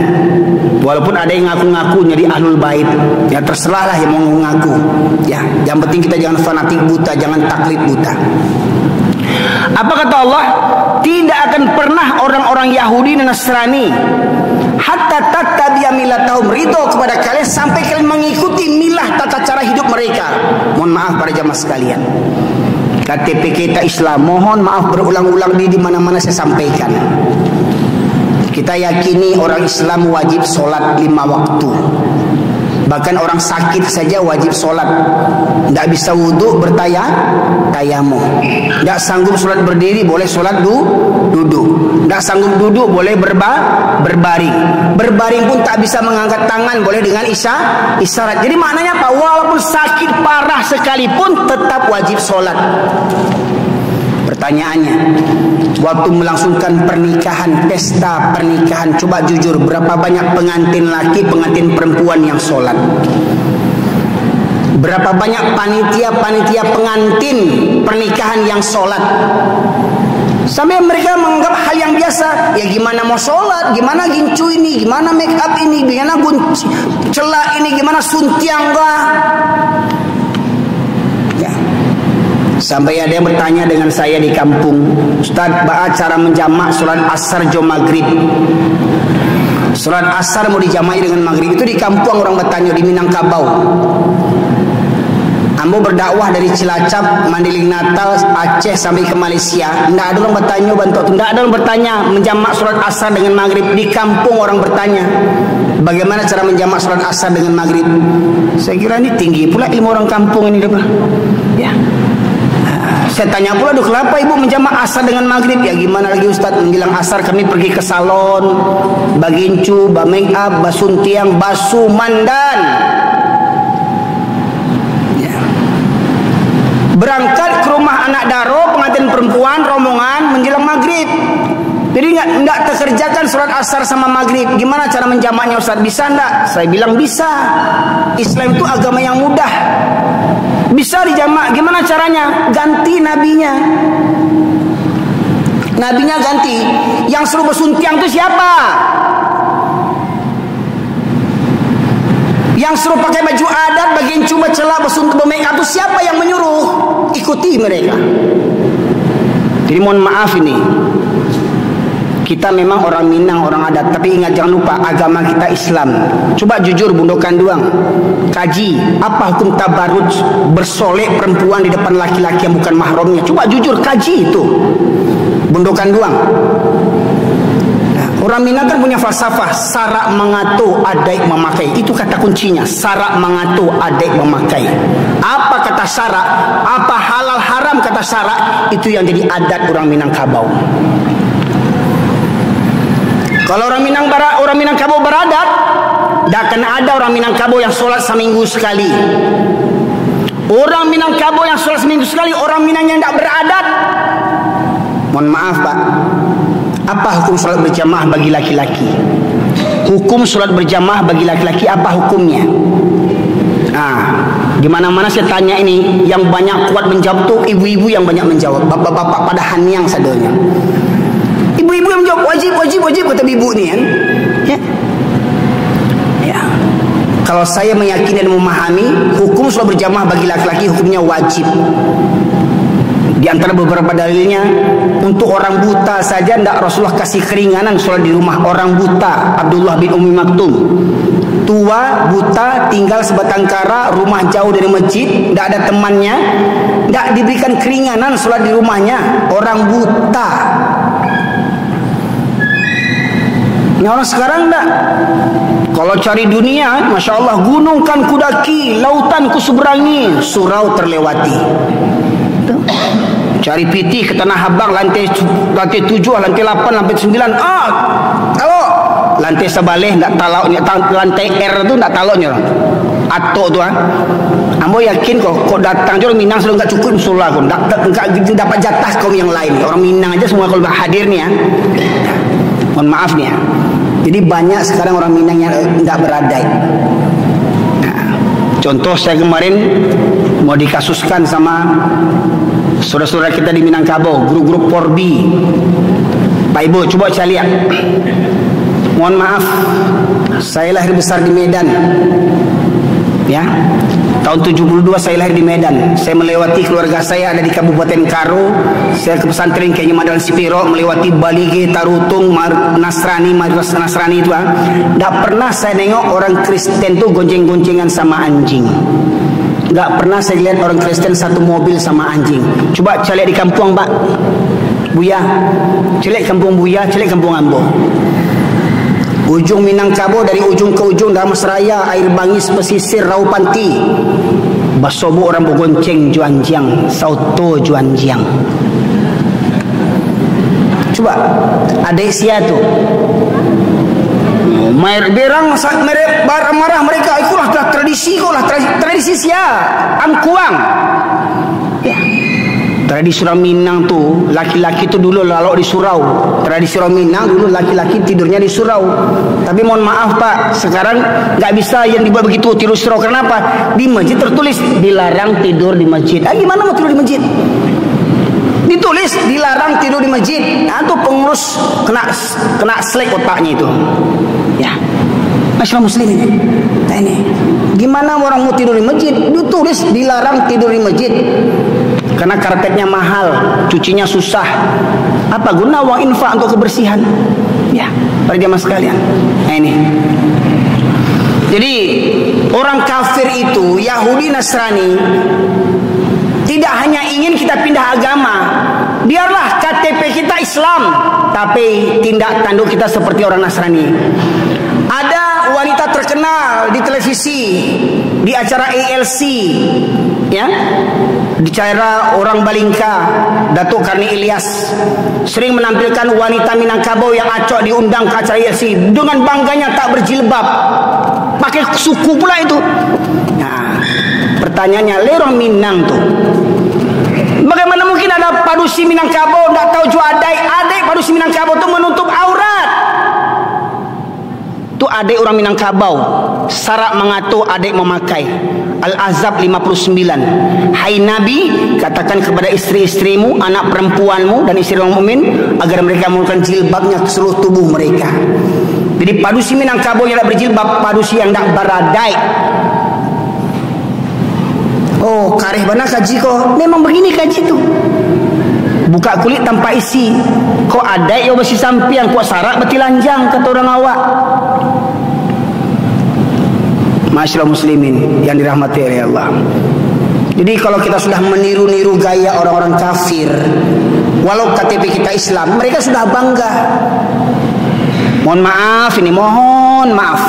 Walaupun ada yang ngaku-ngaku jadi ahlul bait, ya terserahlah yang mau ngaku. Ya, yang penting kita jangan fanatik buta, jangan taklid buta. Apa kata Allah? Tidak akan pernah orang-orang Yahudi dan Nasrani hatta tattabi'a millatahum, ridho kepada kalian sampai kalian mengikuti milah tata cara hidup mereka. Mohon maaf para jamaah sekalian, KTP kita Islam, mohon maaf berulang-ulang di mana-mana saya sampaikan. Kita yakini orang Islam wajib sholat 5 waktu. Bahkan orang sakit saja wajib sholat. Tidak bisa wudhu bertayamum. Tidak sanggup sholat berdiri boleh sholat duduk. Tidak sanggup duduk boleh berbaring. Berbaring pun tak bisa mengangkat tangan, boleh dengan isyarat. Jadi maknanya apa? Walaupun sakit parah sekalipun tetap wajib sholat. Pertanyaannya, waktu melangsungkan pernikahan, pesta pernikahan, coba jujur, berapa banyak pengantin laki, pengantin perempuan yang sholat? Berapa banyak panitia pengantin pernikahan yang sholat? Sampai mereka menganggap hal yang biasa. Ya gimana mau sholat, gimana gincu ini, gimana make up ini, gimana celak ini, gimana suntiang gak? Sampai ada yang bertanya dengan saya di kampung, Ustaz, bagaimana cara menjamak sholat asar jo maghrib? Sholat asar mau dijamai dengan maghrib. Itu di kampung orang bertanya di Minangkabau. Ambo berdakwah dari Cilacap, Mandiling Natal, Aceh sampai ke Malaysia. Tidak ada orang bertanya tidak ada orang bertanya menjamak sholat asar dengan maghrib. Di kampung orang bertanya, bagaimana cara menjamak sholat asar dengan maghrib? Saya kira ini tinggi pula ilmu orang kampung ini, ya. Saya tanya pula, kenapa ibu menjamak asar dengan maghrib? Ya gimana lagi Ustaz, menjelang asar kami pergi ke salon, bagincu, make up, basuntiang, basu mandan, ya. Berangkat ke rumah anak daro, pengantin perempuan, rombongan menjelang maghrib. Jadi enggak terkerjakan sholat asar sama maghrib. Gimana cara menjamaknya Ustaz? Bisa enggak? Saya bilang bisa. Islam itu agama yang mudah. Bisa dijamak. Gimana caranya? Ganti nabinya. Nabinya ganti. Yang suruh bersuntiang itu siapa? Yang suruh pakai baju adat, bagian cuba celak, bersuntik, bermake up itu siapa yang menyuruh? Ikuti mereka. Jadi mohon maaf ini, kita memang orang Minang, orang adat, tapi ingat jangan lupa agama kita Islam. Coba jujur bundokan doang, kaji apa hukum tabarruj, bersolek perempuan di depan laki-laki yang bukan mahramnya. Coba jujur kaji itu, bundokan doang. Nah, orang Minang kan punya falsafah sarak mengatu adaik memakai. Itu kata kuncinya, sarak mengatu adaik memakai. Apa kata sarak? Apa halal haram kata sarak? Itu yang jadi adat orang Minangkabau. Kalau orang Minangkabau beradat, Tak akan ada orang Minangkabau yang solat seminggu sekali. Orang Minangkabau yang solat seminggu sekali, orang Minang yang tak beradat. Mohon maaf Pak, apa hukum solat berjamaah bagi laki-laki? Hukum solat berjamaah bagi laki-laki apa hukumnya? Di mana-mana saya tanya ini, yang banyak kuat menjawab tuh ibu-ibu yang banyak menjawab. Bapak-bapak pada haniang sadanya. Ibu-ibu yang menjawab wajib kata ibu ni kan. Ya. Kalau saya meyakini dan memahami hukum solat berjamaah bagi laki-laki hukumnya wajib. Di antara beberapa dalilnya, untuk orang buta saja tidak Rasulullah kasih keringanan solat di rumah. Orang buta, Abdullah bin Ummi Maktum, tua, buta, tinggal sebatang kara, rumah jauh dari masjid, tidak ada temannya, tidak diberikan keringanan solat di rumahnya. Orang buta. Ini orang sekarang tidak. Kalau cari dunia, Masya Allah, gunung kan kudaki, lautan ku seberangi, surau terlewati. Cari piti ke Tanah Abang, lantai 7, lantai 8, lantai 9. Kalau lantai sebaleh tak talak, lantai R tu tak talaknya. Atok tu Ambo yakin kok datang je orang Minang sudah enggak cukup musola kau. Enggak dapat jatah kaum yang lain. Orang Minang aja semua kalau hadir ni Mohon maaf ni Jadi banyak sekarang orang Minang yang enggak beradai. Contoh saya kemarin mau dikasuskan sama saudara-saudara kita di Minangkabau, grup-grup Porbi. Pak Ibu, coba saya lihat. Mohon maaf, saya lahir besar di Medan. Ya. Tahun 72 saya lahir di Medan. Saya melewati keluarga saya ada di Kabupaten Karo. Saya ke pesantren kayaknya Madalan Sipiro, melewati Balige, Tarutung, Nasrani, Madrasah Nasrani itu. Tak pernah saya nengok orang Kristen tuh gonceng-goncengan sama anjing. Tak pernah saya lihat orang Kristen satu mobil sama anjing. Coba saya lihat di kampung Pak Buya, saya lihat kampung Buya, saya lihat kampung Ambo. Ujung Minangkabau dari ujung ke ujung, Damas Raya, Air Bangis, Pesisir, Raupanti, basobo orang bergonceng juanjiang, sauto juanjiang. Coba adik sia tu berang marah mereka, itulah tradisi kau lah, tradisi sia angkuang. Ya. Tradisi orang Minang tu, laki-laki tu dulu lalu di surau. Tradisi orang Minang dulu laki-laki tidurnya di surau. Tapi mohon maaf Pak, sekarang nggak bisa yang dibuat begitu, tidur surau. Kenapa? Di masjid tertulis dilarang tidur di masjid. Gimana mau tidur di masjid? Ditulis dilarang tidur di masjid. Itu pengurus kena selek otaknya itu. Ya, masyarakat muslim ini. Nah ini, gimana orang mau tidur di masjid? Ditulis dilarang tidur di masjid. Karena karpetnya mahal, cucinya susah. Apa guna uang infak untuk kebersihan? Ya, para jamaah sekalian. Nah ini. Jadi orang kafir itu, Yahudi, Nasrani, tidak hanya ingin kita pindah agama. Biarlah KTP kita Islam, tapi tindak tanduk kita seperti orang Nasrani. Ada wanita terkenal di televisi, di acara ALC, ya, di acara orang Balingka, Datuk Karni Ilyas sering menampilkan wanita Minangkabau yang acok diundang ke acara ALC dengan bangganya tak berjilbab, pakai suku pula itu. Nah, pertanyaannya, lerong Minang tuh, bagaimana mungkin ada padusi Minangkabau tak tahu juadai? Adik padusi Minangkabau tuh menutup aurat. Itu adik orang Minangkabau. Syarat mengatur adik memakai. Al-Ahzab 59. Hai Nabi, katakan kepada istri-istrimu, anak perempuanmu dan istri orang mukmin agar mereka menggunakan jilbabnya ke seluruh tubuh mereka. Jadi padusi Minangkabau yang tak berjilbab, padusi yang tak beradai. Oh, kareh mana kaji kau? Memang begini kaji tu. Buka kulit tanpa isi. Kau adai yang bersih sampiang, kau sarak betilanjang, kata orang awak. Masyarakat muslimin yang dirahmati oleh Allah. Jadi kalau kita sudah meniru-niru gaya orang-orang kafir, walau KTP kita Islam, mereka sudah bangga. Mohon maaf ini, mohon maaf.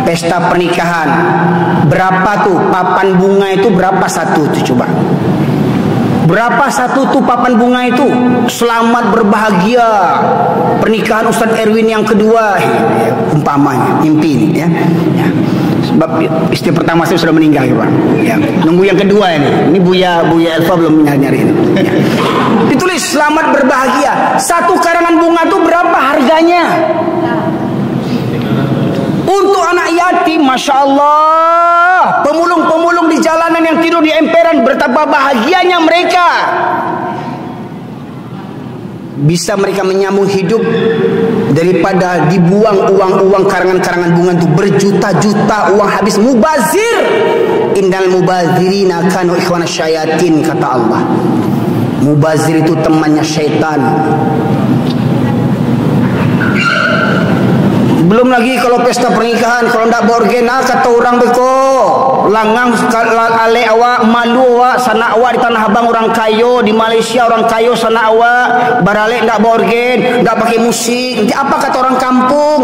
Pesta pernikahan, berapa tuh papan bunga itu, berapa satu tuh coba? Berapa satu tuh papan bunga itu? Selamat berbahagia pernikahan Ustadz Erwin yang kedua, umpamanya mimpi ini ya. Sebab istri pertama saya sudah meninggal ya Pak. Ya, nunggu yang kedua ini Buya Elva belum nyari ini. Ya. Ditulis selamat berbahagia. Satu karangan bunga itu berapa harganya? Untuk anak yatim, Masya Allah, pemulung-pemulung di jalanan yang tidur di emperan, betapa bahagianya mereka. Bisa mereka menyambung hidup daripada dibuang uang-uang karangan-karangan bunga itu berjuta-juta uang habis. Mubazir, innal mubazirina kanu ikhwana syayatin, kata Allah. Mubazir itu temannya syaitan. Belum lagi kalau pesta pernikahan, kalau ndak borgen, kata orang beko langang ale awak malu awak sana awak di Tanah Abang orang kayo, di Malaysia orang kayo sana awak barale ndak borgen, ndak pakai musik. Nanti apa kata orang kampung?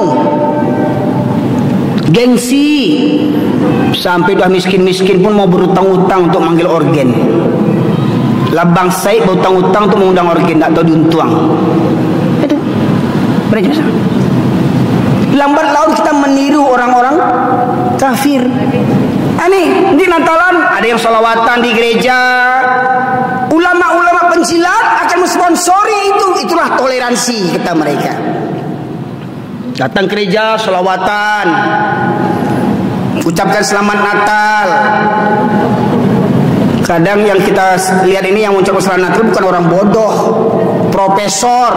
Gengsi. Sampai dah miskin-miskin pun mau berutang-utang untuk manggil organ. Labang Said berutang-utang untuk mengundang organ, ndak tahu diuntuang. Itu berjasa. Lambat laun kita meniru orang-orang kafir. Ini di Natalan ada yang salawatan di gereja. Ulama-ulama penjilat akan mensponsori itu. Itulah toleransi kata mereka. Datang ke gereja salawatan, ucapkan selamat Natal. Kadang yang kita lihat ini yang mengucapkan selamat Natal bukan orang bodoh, profesor.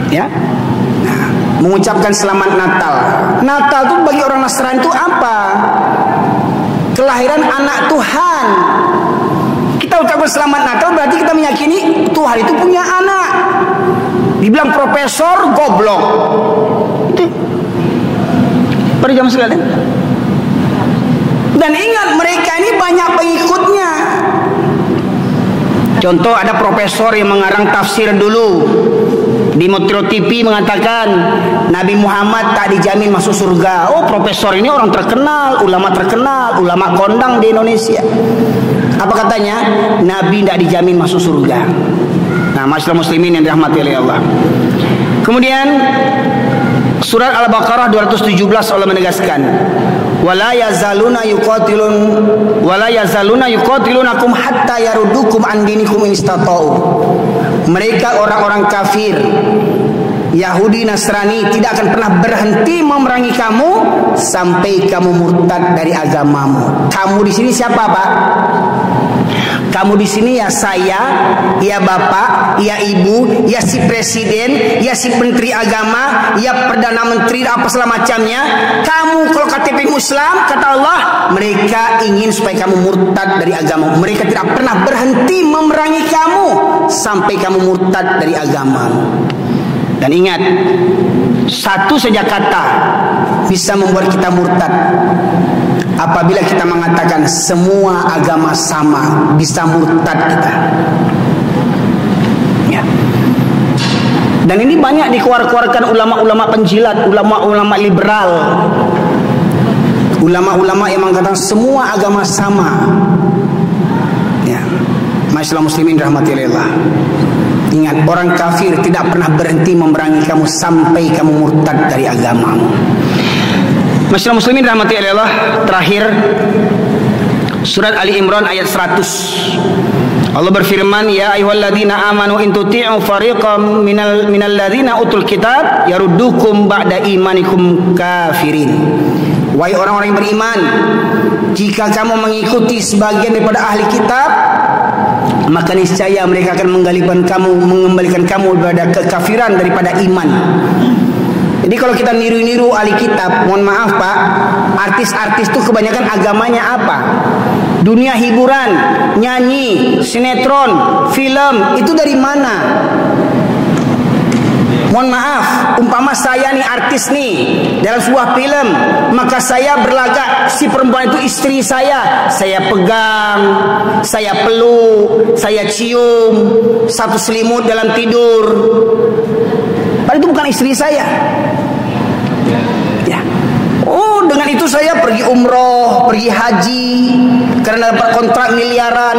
Ya, nah, mengucapkan selamat Natal. Natal itu bagi orang Nasrani itu apa? Kelahiran anak Tuhan. Kita ucapkan selamat Natal berarti kita meyakini Tuhan itu punya anak. Dibilang profesor goblok. Itu pada zaman sekalian. Dan ingat mereka ini banyak pengikutnya. Contoh ada profesor yang mengarang tafsir dulu di Metro TV mengatakan Nabi Muhammad tak dijamin masuk surga. Oh, profesor ini orang terkenal, ulama kondang di Indonesia. Apa katanya? Nabi tidak dijamin masuk surga. Nah, masyarakat muslimin yang dirahmati oleh Allah. Kemudian surat Al-Baqarah 217 Allah menegaskan, wala yazaluna yuqatilunakum hatta yarudukum an dinikum in istata'u. Mereka orang-orang kafir Yahudi Nasrani tidak akan pernah berhenti memerangi kamu sampai kamu murtad dari agamamu. Kamu di sini siapa, Pak? Kamu di sini ya saya, ya bapak, ya ibu, ya si presiden, ya si menteri agama, ya perdana menteri apa segala macamnya. Kamu kalau KTP Islam, kata Allah, mereka ingin supaya kamu murtad dari agama. Mereka tidak pernah berhenti memerangi kamu sampai kamu murtad dari agamamu. Dan ingat, satu saja kata bisa membuat kita murtad. Apabila kita mengatakan semua agama sama, bisa murtad kita. Ya. Dan ini banyak dikeluarkan ulama-ulama penjilat, ulama-ulama liberal, ulama-ulama yang mengatakan semua agama sama. Ya. Masyaallah muslimin rahmati Allah. Ingat, orang kafir tidak pernah berhenti memerangi kamu sampai kamu murtad dari agamamu. Masyaallah muslimin rahmati Allah. Terakhir surat Ali Imran ayat 100. Allah berfirman, ya ayyuhalladzina amanu in tuti'u fariqam minal ladzina utul kitab yaruddukum ba'da imanikum kafirin. Wahai orang-orang yang beriman, jika kamu mengikuti sebagian daripada ahli kitab, maka niscaya mereka akan mengembalikan kamu kepada kekafiran daripada iman. Jadi kalau kita niru-niru ahli kitab, mohon maaf Pak, artis-artis itu kebanyakan agamanya apa? Dunia hiburan, nyanyi, sinetron, film, itu dari mana? Mohon maaf, umpama saya nih artis nih dalam sebuah film, maka saya berlagak si perempuan itu istri saya pegang, saya peluk, saya cium, satu selimut dalam tidur. Padahal itu bukan istri saya. Ya. Oh, dengan itu saya pergi umroh, pergi haji, karena dapat kontrak miliaran.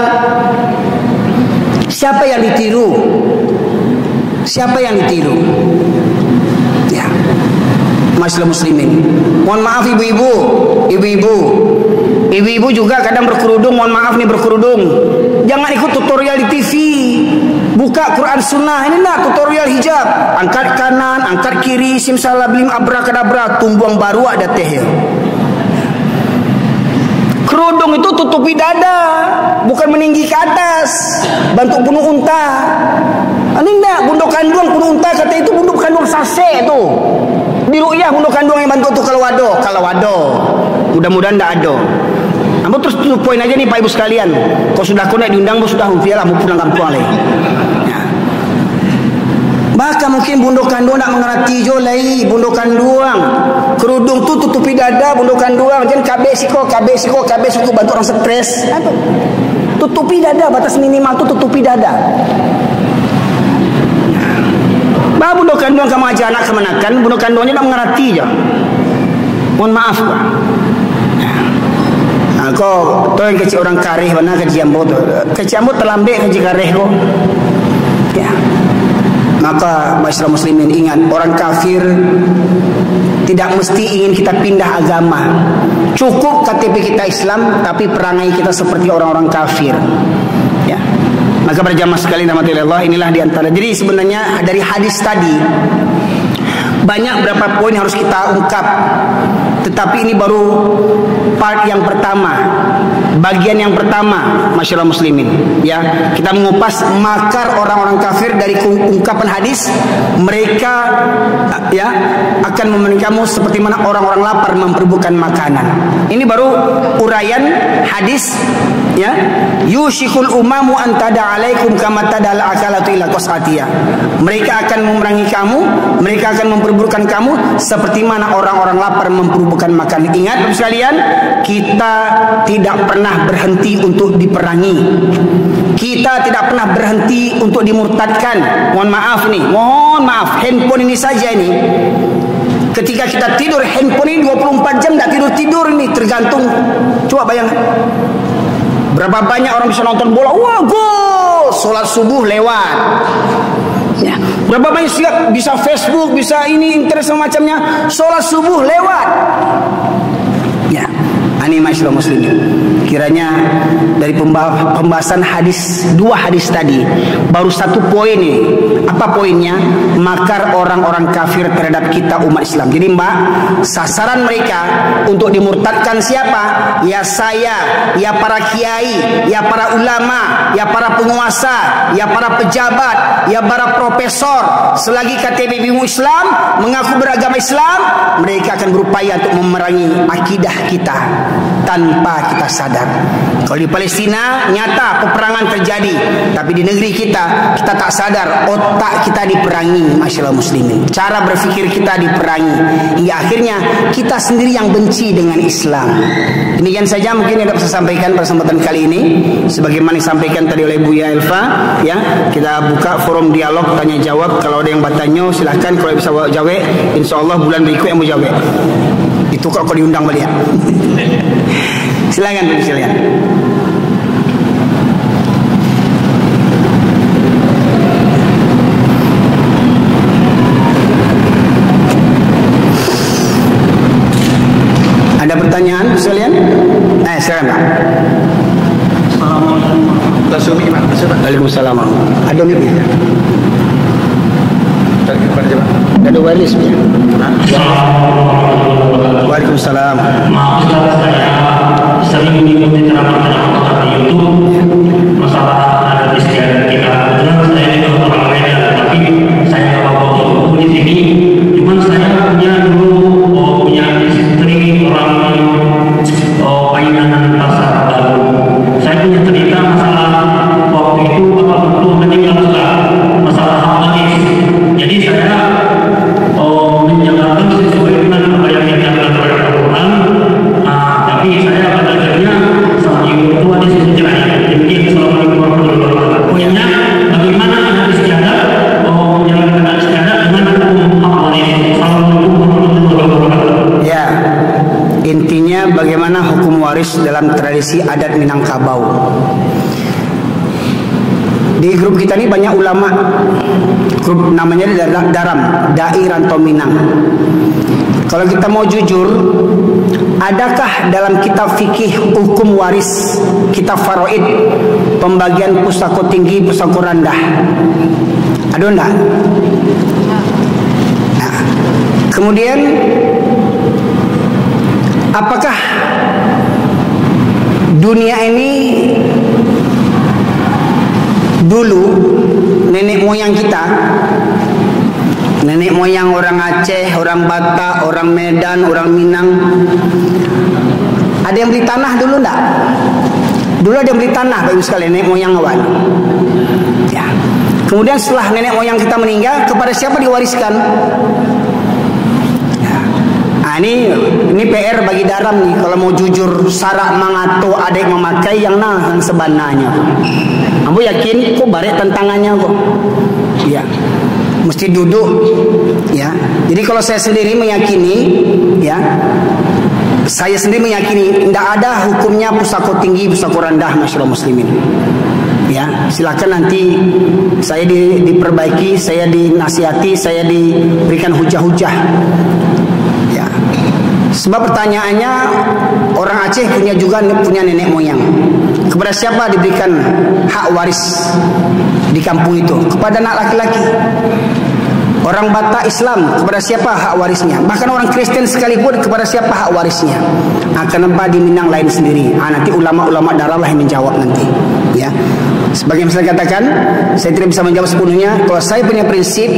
Siapa yang ditiru? Siapa yang ditiru? Ya, masyaallah muslimin. Mohon maaf ibu-ibu, ibu-ibu juga kadang berkerudung. Mohon maaf nih berkerudung. Jangan ikut tutorial di TV. Buka Quran Sunnah. Ini nak tutorial hijab. Angkat kanan, angkat kiri, simsalabim, abrakadabra, tumbuang baru ada teh. Kerudung itu tutupi dada, bukan meninggi ke atas. Bantu bunuh unta. Ini enggak, bunduk kandung bunuh unta, kata itu bunduk kandung sase itu. Di ru'yah bunduk kandung yang bantu tu kalau wado. Mudah-mudahan enggak ada. Ambo terus tutup poin aja nih Pak Ibu sekalian. Kau sudah kau nak diundang, sudah hufialah mau pulang kampung alih. Ya. Maka mungkin bunduk kandung nak mengerti jolai bunduk kandung. Kerudung tu tutupi dada, bunduk kandung. Jangan kabeh siko bantu orang stres. Tutupi dada, batas minimal tu tutupi dada. Bah bunduk kandung kamu aja anak kemenakan, bunduk kandungnya nak mengerti je. Mohon maaf Pak. Kau tu yang kecil orang kareh mana kecil ambo tu. Kecil ambo terlambat kecil kareh kau. Ya. Maka masyarakat muslimin ingat, orang kafir tidak mesti ingin kita pindah agama. Cukup KTP kita Islam tapi perangai kita seperti orang-orang kafir. Ya. Maka para jamaah sekalian rahmatullahi Allah, inilah diantara. Jadi sebenarnya dari hadis tadi banyak berapa poin harus kita ungkap. Tetapi ini baru part yang pertama, bagian yang pertama, masyarakat muslimin. Ya, kita mengupas makar orang-orang kafir dari ungkapan hadis. Mereka ya akan memenuhi kamu seperti mana orang-orang lapar memperebutkan makanan. Ini baru uraian hadis. Ya, yushikul umamu antada alaikum kama tadal akalatu ila qasatiyah. Mereka akan memerangi kamu, mereka akan memperebutkan kamu seperti mana orang-orang lapar memperebutkan makan. Ingat Bapak sekalian, kita tidak pernah berhenti untuk diperangi. Kita tidak pernah berhenti untuk dimurtadkan. Mohon maaf, handphone ini saja ini. Ketika kita tidur, handphone ini 24 jam tidak tidur ini, tergantung. Coba bayangkan. Berapa banyak orang bisa nonton bola? Wah, gol! Sholat subuh lewat. Ya. Berapa banyak bisa Facebook, bisa ini, internet semacamnya. Sholat subuh lewat. Ya. Ini masyarakat muslimin. Kiranya dari pembahasan hadis, 2 hadis tadi, baru 1 poin ini. Apa poinnya? Makar orang-orang kafir terhadap kita umat Islam. Jadi Mbak, sasaran mereka untuk dimurtadkan siapa? Ya saya, ya para kiai, ya para ulama, ya para penguasa, ya para pejabat, ya para profesor. Selagi KTP Islam mengaku beragama Islam, mereka akan berupaya untuk memerangi akidah kita tanpa kita sadar. Kalau di Palestina nyata peperangan terjadi, tapi di negeri kita tak sadar otak kita diperangi, masyaallah muslimin. Cara berfikir kita diperangi hingga akhirnya kita sendiri yang benci dengan Islam. Demikian saja mungkin yang dapat saya sampaikan pada kesempatan kali ini. Sebagaimana disampaikan tadi oleh Buya Elva, ya, kita buka forum dialog tanya jawab. Kalau ada yang bertanya silahkan, kalau bisa jawab, insyaallah bulan berikut yang mau jawab. Itu kok diundang balik ya. Silakan. Ada pertanyaan sekalian? Silakan Pak. Assalamualaikum. Waalaikumsalam. Ada mic-nya? Ada wireless ya? Waalaikumsalam. Maaf saya sering mengikuti ceramah-ceramah di YouTube masalah adat istiadat kita. Kebetulan saya itu orang Medan, tapi saya nggak bawa buku di sini. Cuman saya punya istri orang Painanan Pasar Baru. Saya punya cerita masalah waktu itu apa betul meninggal masalah hadis. Jadi saya menjalankan sesuai dengan apa yang diajarkan oleh Al-Quran, tapi saya pada akhirnya sama ibu tua di sisi cerai. bunyinya bagaimana hukum waris dalam tradisi adat Minangkabau. Di grup kita ini banyak ulama. Grup namanya Daram, Dai Rantau Minang. Kalau kita mau jujur, adakah dalam kitab fikih hukum waris, kitab faraid, pembagian pusako tinggi, pusako rendah? Ada enggak? Nah, kemudian apakah dunia ini dulu nenek moyang kita, nenek moyang orang Aceh, orang Batak, orang Medan, orang Minang, ada yang beli tanah dulu enggak? Dulu ada yang beli tanah, Bapak Ibu sekalian, nenek moyang awal. Ya. Kemudian setelah nenek moyang kita meninggal, kepada siapa diwariskan? Ya. Nah, ini PR bagi Daram nih. Kalau mau jujur, sarak mangato ada yang memakai yang sebenarnya. Ambo yakin kok barek tantangannya kok. Ya. Mesti duduk, ya. Jadi kalau saya sendiri meyakini, ya, saya sendiri meyakini tidak ada hukumnya pusako tinggi, pusako rendah, masyaallah muslimin. Ya, silakan nanti saya diperbaiki, saya dinasihati, saya diberikan hujah-hujah. Ya. Sebab pertanyaannya, orang Aceh punya nenek moyang. Kepada siapa diberikan hak waris di kampung itu? Kepada anak laki-laki. Orang Batak Islam, kepada siapa hak warisnya? Bahkan orang Kristen sekalipun, kepada siapa hak warisnya? Kenapa di Minang lain sendiri? Nanti ulama-ulama darah lah yang menjawab nanti. Ya, sebagai yang saya katakan, saya tidak bisa menjawab sepenuhnya. Kalau saya punya prinsip,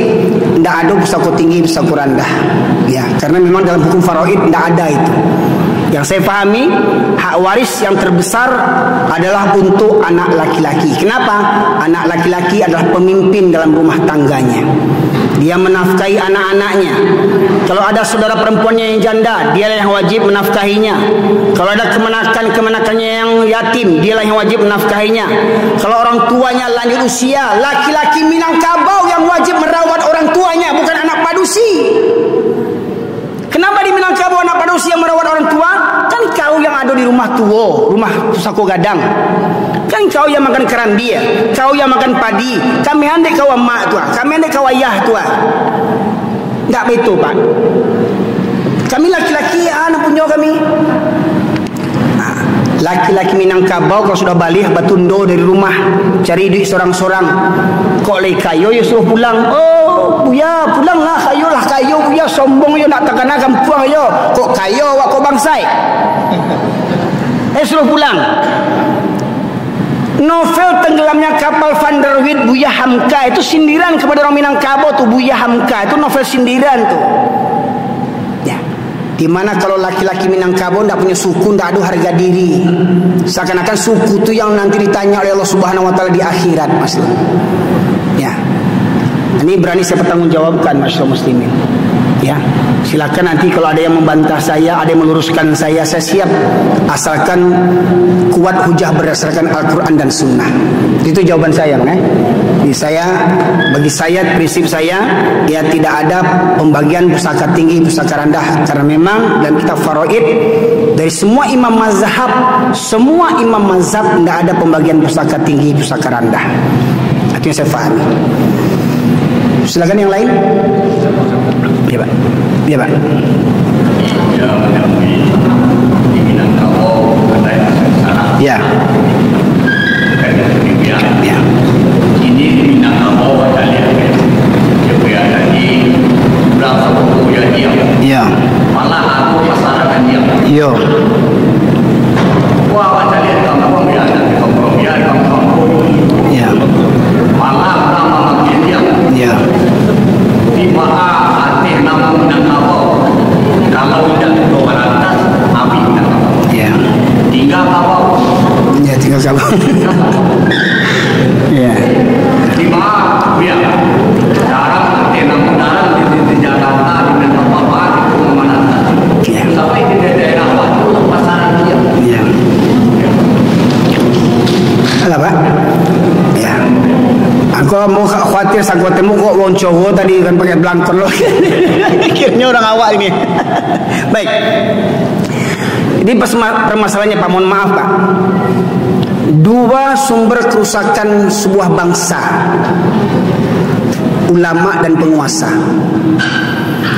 tidak ada pusako tinggi, pusako rendah. Ya, karena memang dalam hukum faraid tidak ada itu. Yang saya pahami, hak waris yang terbesar adalah untuk anak laki-laki. Kenapa? Anak laki-laki adalah pemimpin dalam rumah tangganya. Dia menafkahi anak-anaknya. Kalau ada saudara perempuannya yang janda, dialah yang wajib menafkahinya. Kalau ada kemenakannya yang yatim, dialah yang wajib menafkahinya. Kalau orang tuanya lanjut usia, laki-laki Minangkabau yang wajib merawat orang tuanya, bukan anak padusi. Kenapa di Minangkabau anak padusi yang merawat orang tua? Kan kau yang ada di rumah tua, rumah pusako gadang. Kan kau yang makan kerambia, kau yang makan padi. Kami andai kau mak tua, kami andai kau ayah tua. Tak betul, Pak. Kami laki-laki, anak punya kami. Laki-laki Minangkabau kalau sudah balik batundo dari rumah, cari duit sorang-sorang. Kok lagi kayo ya suruh pulang. Oh, buya pulanglah kayo buya, sombong yo nak takana kampung yo. Kok kayo wak kok bangsai. Suruh pulang. Novel tenggelamnya kapal Van der Wijk Buya Hamka itu sindiran kepada orang Minangkabau tuh. Buya Hamka itu novel sindiran tuh. Ya. Dimana kalau laki-laki Minangkabau tidak punya suku, tidak ada harga diri. Seakan-akan suku itu yang nanti ditanya oleh Allah Subhanahu Wa Taala di akhirat, Mas. Ya. Ini berani saya pertanggungjawabkan, masyaallah muslimin. Ya, silakan nanti kalau ada yang membantah saya, ada yang meluruskan saya siap, asalkan kuat hujah berdasarkan Al-Quran dan Sunnah. Itu jawaban saya, Bang. Bagi saya prinsip saya, ya tidak ada pembagian pusaka tinggi, pusaka rendah, karena memang dalam kitab faraid dari semua imam mazhab tidak ada pembagian pusaka tinggi, pusaka rendah. Itu yang saya pahami. Silakan yang lain. Ya, Pak. Ya, Pak. Ya. Ya. Ini Minangkabau ada lihat. Dia lagi berapa buku ya dia. Ya. Malah aku masyarakat dia. Yo. Wah, ada lihat kampung ya, kampung. Ya. Malah nama dia. Ya. Di mana hati nama Minangkabau. Kalau tidak ke atas, api Minangkabau. Ya. Tinggal Kabau. Ya, tinggal Kabau. Ya. Di mana ya? Sekarang hati nama darat di Jakarta di Minangkabau itu kemana? Ya. Sampai di daerah Batu pasaran dia. Ya. Alah, Pak. Ya. Aku mau khawatir sang temu kok wong cowok tadi kan pakai blangkon loh. Akhirnya orang awak ini. Baik. Jadi permasalahannya Pak, mohon maaf Pak, dua sumber kerusakan sebuah bangsa, ulama dan penguasa.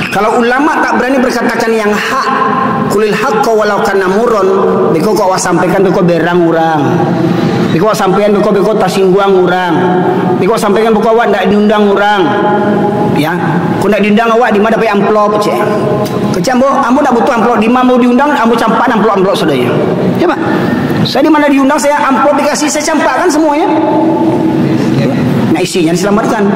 Kalau ulama tak berani berkatakan yang hak, kulil haqqa walau kana murron, beko kau sampaikan beko berang urang, beko sampaikan beko tasingguang urang, beko sampaikan beko awak ndak diundang urang, ya, kau ndak diundang awak di mana dapat amplop cek, kecambo, ambo ndak butuh amplop, di mana mau diundang, ambo campak amplop saudara, ya Pak, saya di mana diundang saya amplop dikasih, saya campakkan semuanya, nah isinya diselamatkan.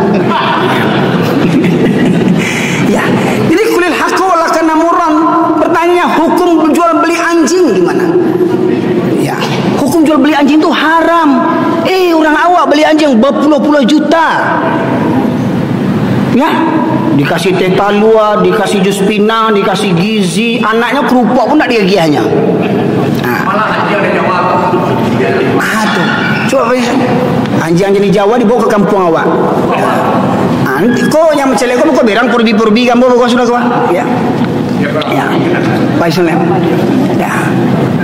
Ya, jadi kulil haqqo wala kana murran. Pertanyaannya, hukum jual beli anjing gimana? Ya, hukum jual beli anjing itu haram. Orang awak beli anjing berpuluh-puluh juta. Ya, dikasih teh talua, dikasih jus pinang, dikasih gizi, anaknya kerupuk pun tak diagiahnya. Malah dia ada Jawa. Tuh. Coba anjing-anjing di Jawa dibawa ke kampung awak. Nanti kau yang mencelek kau berang purbi kamu kau sudah kau ya Pak Islam ya.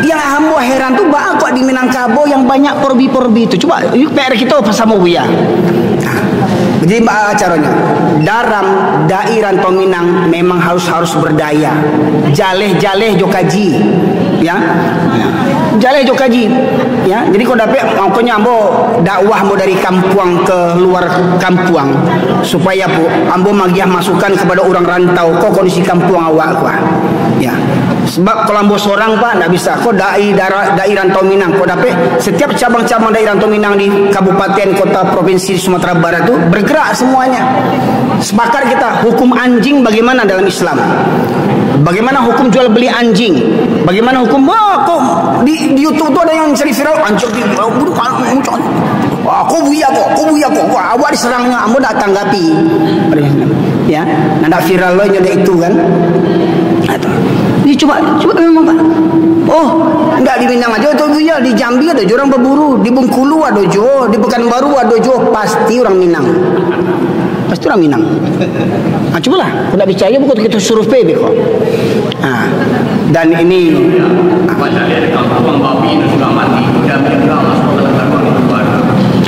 Yang hamba heran tuh bah kok di Minangkabau yang banyak purbi itu. Coba PR kita sama Buya. Jadi caranya daram dairan Tominang memang harus berdaya. Jaleh jokaji ya. Jaleh jokaji ya. Jadi kau dapat makanya ambo dakwah mau dari kampung ke luar kampung supaya ambo magiah masukan kepada orang rantau kok kondisi kampung awak kuah ya. Sebab kalau ambo seorang Pak ndak bisa. Kau dairan Tominang kau dapat setiap cabang-cabang dairan Tominang di kabupaten kota provinsi Sumatera Barat itu bergerak semuanya. Sepakat kita hukum anjing bagaimana dalam Islam? Bagaimana hukum jual beli anjing? Bagaimana hukum kok di YouTube tuh ada yang cari viral anjing di aku buya kok awak diserangnya ambo tak tanggapi ya nak viral lo nyada itu kan. Ini coba memang Pak. Enggak di Minang aja tuh buya, di Jambi ada orang berburu, di Bengkulu ada jo, di Pekanbaru ada jo, pasti orang Minang. Pasti orang Minang. Cobalah, kalau tak percaya bukan kita survei kok. Dan ini Ada kampung babi itu sudah mati, sudah meninggal masuk ke dalam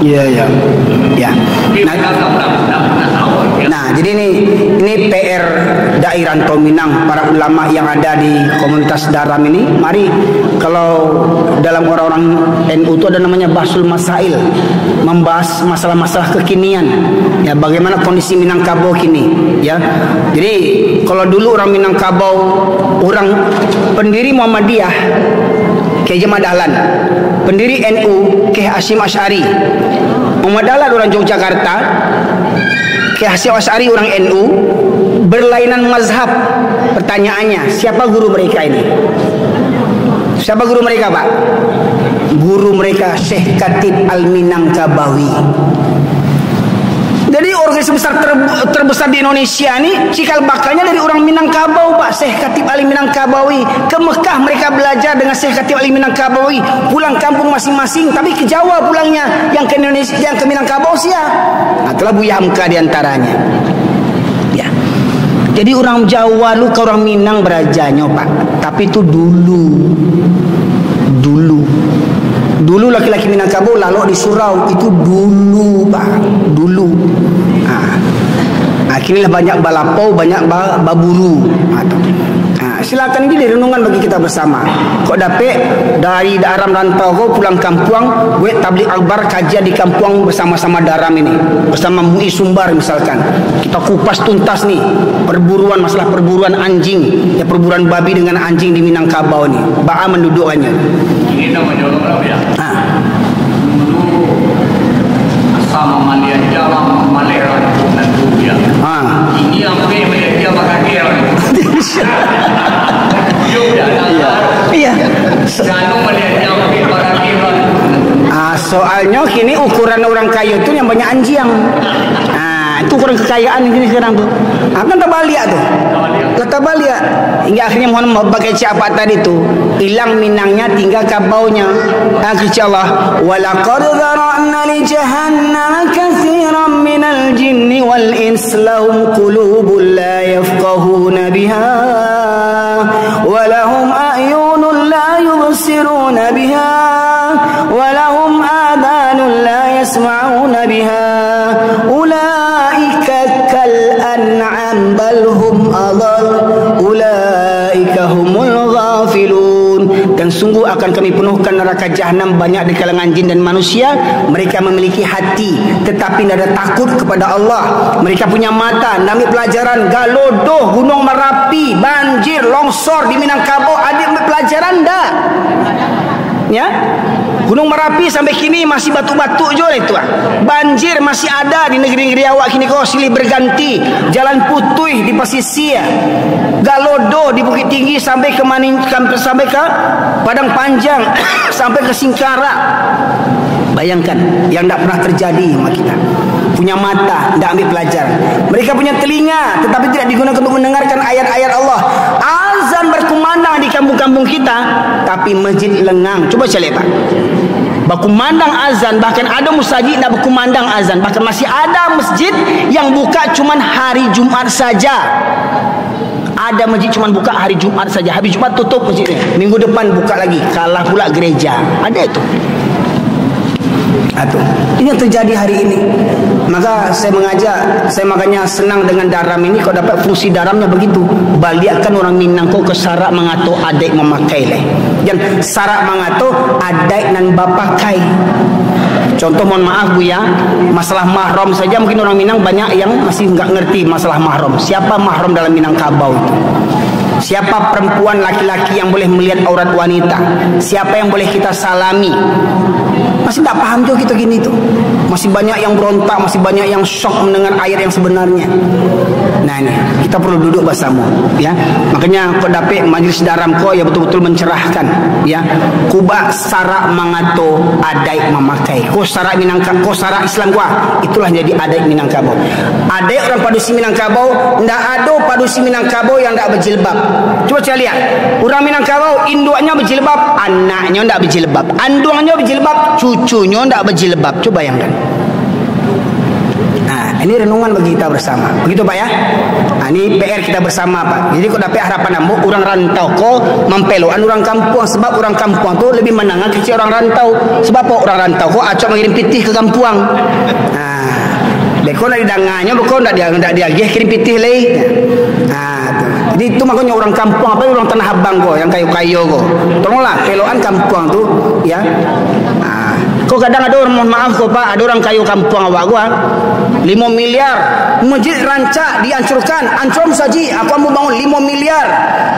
iya. Nah, jadi ini PR daerah Tominang, para ulama yang ada di komunitas Daram ini. Mari kalau dalam orang-orang NU itu ada namanya Basul Masail, membahas masalah-masalah kekinian. Ya, bagaimana kondisi Minangkabau kini, ya. Jadi kalau dulu orang Minangkabau, orang pendiri Muhammadiyah Kiai Jamal Dahlan, pendiri NU Kiai Hasyim Asy'ari, Muhammad Dahlan orang Yogyakarta, Kiai Hasyim Asy'ari orang NU, berlainan mazhab. Pertanyaannya, siapa guru mereka ini? Siapa guru mereka Pak? Guru mereka Syekh Khatib Al-Minangkabawi. Jadi organisasi besar terbesar di Indonesia ini cikal bakalnya dari orang Minangkabau Pak. Syekh Khatib Ali Minangkabawi ke Mekah mereka belajar dengan Syekh Khatib Ali Minangkabawi, pulang kampung masing-masing, tapi ke Jawa pulangnya, yang ke Indonesia, yang ke Minangkabau itulah Buya Hamka diantaranya ya. Jadi orang Jawa lu ke orang Minang berajanya Pak, tapi itu dulu laki-laki Minangkabau lalu di surau itu dulu Pak, dulu. Akhirnya banyak balapau, banyak baburu. Silakan ini direnungan bagi kita bersama. Kok dapet dari Daram rantau kau pulang kampung, gue tablik akbar kajian di kampung bersama-sama Daram ini, bersama MUI Sumbar misalkan. Kita kupas tuntas nih masalah perburuan anjing, ya perburuan babi dengan anjing di Minangkabau nih. Ba'a mendudukannya. ini namanya berapa ya? Sama Malaysia Jawa, Malaysia dan India. Ini yang Malaysia pakai dia. Iya. Jangan Malaysia pakai dia. Soalnya kini ukuran orang kaya itu yang banyak anjing. Itu ukuran kekayaan ini sekarang tuh. Kan terbalik tuh. Terbalik. Hingga akhirnya mohon maaf pakai siapa tadi tuh. Hilang Minangnya, tinggal kabaunya. Insyaallah. Walaqad zara'na li jahannam katsiran minal jinni wal ins lahum qulubun la yafqahuna biha wa lahum a'yunun la يبصرون بها ولهم آذان لا يسمعون بها أولئك كالأنعام بل هم أضل أولئك هم الغافلون. Dan sungguh akan kami penuhkan neraka jahanam banyak di kalangan jin dan manusia. Mereka memiliki hati tetapi tidak ada takut kepada Allah. Mereka punya mata, ambil pelajaran Galodoh, Gunung Merapi, banjir, longsor di Minangkabau, ada ambil pelajaran tak? Ya, Gunung Merapi sampai kini masih batu-batu je itu. Banjir masih ada di negeri-negeri awak kini kau silih berganti. Jalan Putih di pesisir, Galodoh di Bukit Tinggi sampai ke sampai ke Padang Panjang sampai ke Singkara. Bayangkan yang tak pernah terjadi sama kita. Punya mata, tidak ambil pelajaran. Mereka punya telinga tetapi tidak digunakan untuk mendengarkan ayat-ayat Allah. Azan berkumandang di kampung-kampung kita tapi masjid lengang. Coba saya lihat, Pak. Berkumandang azan, bahkan ada masjid tak berkumandang azan. Bahkan masih ada masjid yang buka cuma hari Jumat saja. Ada masjid cuma buka hari Jumat saja. Habis Jumat tutup masjidnya. Minggu depan buka lagi. Kalah pula gereja. Ada itu. Ini yang terjadi hari ini. Maka saya mengajak, saya makanya senang dengan daram ini. Kau dapat fungsi daramnya begitu. Baliakan orang Minang kau ke sarak mengato adik memakai leh. Dan sarak mengato adik nan bapakai. Contoh, mohon maaf Bu ya, masalah mahram saja mungkin orang Minang banyak yang masih enggak ngerti masalah mahram. Siapa mahram dalam Minangkabau itu? Siapa perempuan laki-laki yang boleh melihat aurat wanita? Siapa yang boleh kita salami? Masih tak paham juga kita gini tu. Masih banyak yang berontak, masih banyak yang syok mendengar ayat yang sebenarnya. Nah ini, kita perlu duduk bersama, ya. Makanya kau dapat majlis daram kau ya betul-betul mencerahkan, ya. Kuba sarak mangato adai memakai. Kau sarak Minangkabau, kau sarak Islam kau. Itulah jadi adai Minangkabau. Adai orang padusi Minangkabau, ndak ada padusi Minangkabau yang ndak berjilbab. Coba saya lihat, orang Minangkabau induknya berjilbab, anaknya ndak berjilbab, andungnya berjilbab, cucunya ndak berjilbab. Coba bayangkan. Nah, ini renungan bagi kita bersama. Begitu Pak ya? Nah, ini PR kita bersama Pak. Jadi kau dapat harapan ambo orang rantau kau mempeloan orang kampung, sebab orang kampung tu lebih menangan kecil orang rantau. Sebab apa orang rantau kau acak mengirim pitih ke kampung. Nah, dekau nak didangannya bukan ndak dia kirim pitih lagi. Nah, tu. Jadi itu makanya orang kampung apa orang Tanah Abang kau yang kayu-kayu kau. Tolonglah peloan kampung tu ya. Kau kadang ada orang, mohon maaf kau Pak, ada orang kayu kampung awak gua 5 miliar masjid rancak dihancurkan, hancur musaji, aku mau bangun 5 miliar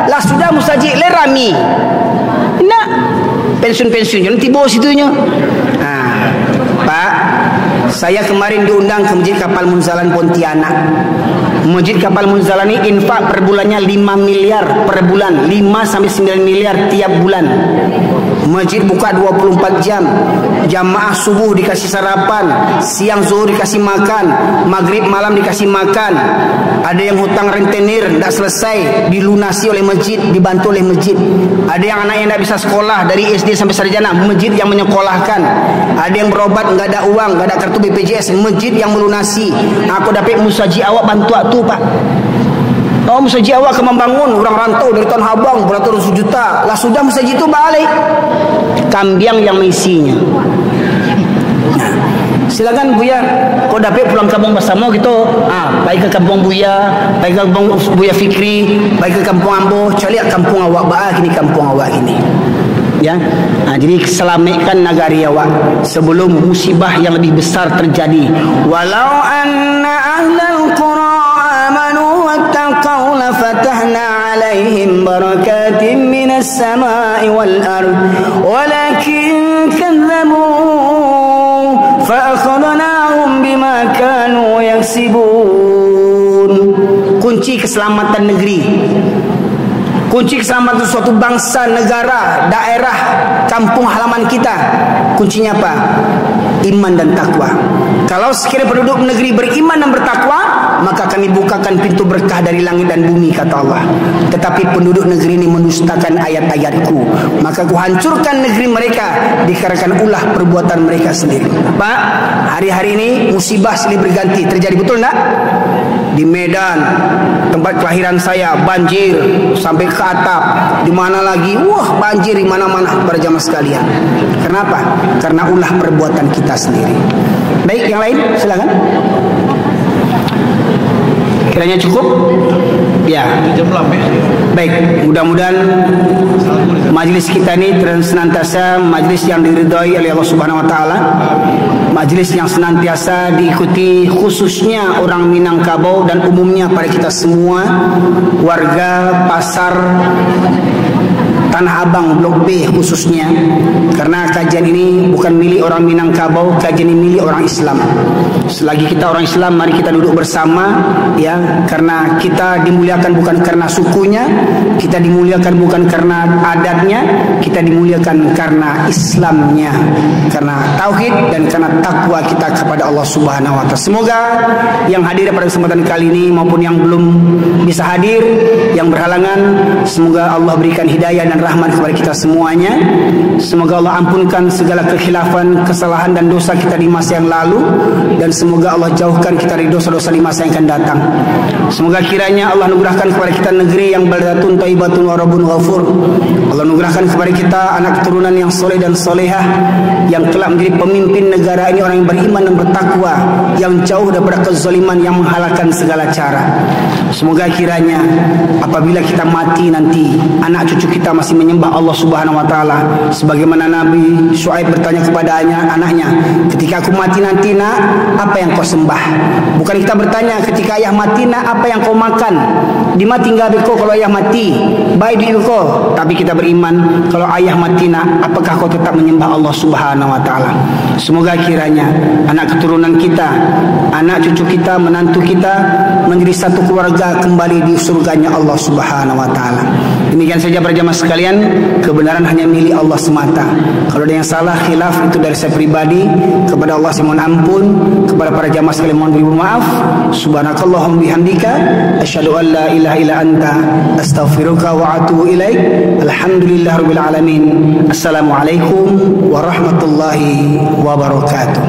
lah sudah musaji lerami nak pensiun jangan tiba situnya. Pak, saya kemarin diundang ke Masjid Kapal Munzalan Pontianak. Masjid Kapal Munzalan ini infak per bulannya 5 miliar per bulan, 5 sampai 9 miliar tiap bulan. Masjid buka 24 jam. Jamaah subuh dikasih sarapan, siang zuhur dikasih makan, maghrib malam dikasih makan. Ada yang hutang rentenir tidak selesai dilunasi oleh masjid, dibantu oleh masjid. Ada yang anaknya tidak bisa sekolah dari SD sampai sarjana, masjid yang menyekolahkan. Ada yang berobat nggak ada uang, nggak ada kartu BPJS, masjid yang melunasi. Aku dapat musaji awak bantu tu Pak. Oh, musaji awak akan membangun orang rantau dari Tanah Abang beratus juta. Lah sudah musaji itu balik. Kambiang yang mengisinya. Nah, silakan Buya, kau dapat pulang kampung bersama gitu. Baik ke kampung Buya, baik ke kampung Buya Fikri, baik ke kampung Ambo, cari kampung awak kini kampung awak ini. Ya. Jadi selamatkan negari awak sebelum musibah yang lebih besar terjadi. Walau anna ahlal qura amanu wattaqau la fatahna alaihim barakatim minas samai wal ard walakin kadzabu fa akhadnahum bima kanu yaksibun. Kunci keselamatan negeri, kunci keselamatan suatu bangsa, negara, daerah, kampung halaman kita, kuncinya apa? Iman dan takwa. Kalau sekiranya penduduk negeri beriman dan bertakwa, maka kami bukakan pintu berkah dari langit dan bumi, kata Allah. Tetapi penduduk negeri ini mendustakan ayat-ayatku, maka ku hancurkan negeri mereka dikarenakan ulah perbuatan mereka sendiri. Pak, hari-hari ini musibah silih berganti terjadi, betul tak? di Medan, tempat kelahiran saya, banjir sampai ke atap. Di mana lagi? Wah, banjir di mana-mana para jamaah sekalian. Kenapa? Karena ulah perbuatan kita sendiri. Baik, yang lain silakan. Kiranya cukup? Ya. Baik, mudah-mudahan majlis kita ini senantiasa majlis yang diridhai oleh Allah Subhanahu wa taala. Majlis yang senantiasa diikuti khususnya orang Minangkabau dan umumnya pada kita semua warga pasar Tanah Abang Blok B khususnya, karena kajian ini bukan milik orang Minangkabau, kajian ini milik orang Islam. Selagi kita orang Islam, mari kita duduk bersama ya, karena kita dimuliakan bukan karena sukunya, kita dimuliakan bukan karena adatnya, kita dimuliakan karena Islamnya, karena tauhid dan karena takwa kita kepada Allah Subhanahu wa taala. Semoga yang hadir pada kesempatan kali ini maupun yang belum bisa hadir, yang berhalangan, semoga Allah berikan hidayah dan rahmat kepada kita semuanya. Semoga Allah ampunkan segala kekhilafan, kesalahan dan dosa kita di masa yang lalu, dan semoga Allah jauhkan kita dari dosa-dosa di masa yang akan datang. Semoga kiranya Allah anugerahkan kepada kita negeri yang baldatun thayyibatun wa rabbun ghafur. Allah anugerahkan kepada kita anak keturunan yang soleh dan solehah, yang kelak menjadi pemimpin negara ini orang yang beriman dan bertakwa, yang jauh daripada kezaliman yang menghalalkan segala cara. Semoga kiranya apabila kita mati nanti, anak cucu kita masih menyembah Allah Subhanahu wa taala, sebagaimana Nabi Syuaib bertanya kepada anaknya, ketika aku mati nanti nak, apa yang kau sembah? Bukan kita bertanya ketika ayah mati nak, apa yang kau makan? Di mati enggak beko kalau ayah mati, baik di kau. Tapi kita beriman, kalau ayah mati nak, apakah kau tetap menyembah Allah Subhanahu wa taala? Semoga kiranya anak keturunan kita, anak cucu kita, menantu kita menjadi satu keluarga kembali di surganya Allah Subhanahu wa taala. Demikian saja para jamaah sekalian, kebenaran hanya milik Allah semata. Kalau ada yang salah khilaf itu dari saya pribadi, kepada Allah saya mohon ampun, kepada para jamaah sekalian mohon beri maaf. Subhanakallahumma bihamdika asyhadu an la ilaha illa anta astaghfiruka wa atubu ilaik. Alhamdulillahirabbil alamin. Assalamualaikum warahmatullahi wabarakatuh.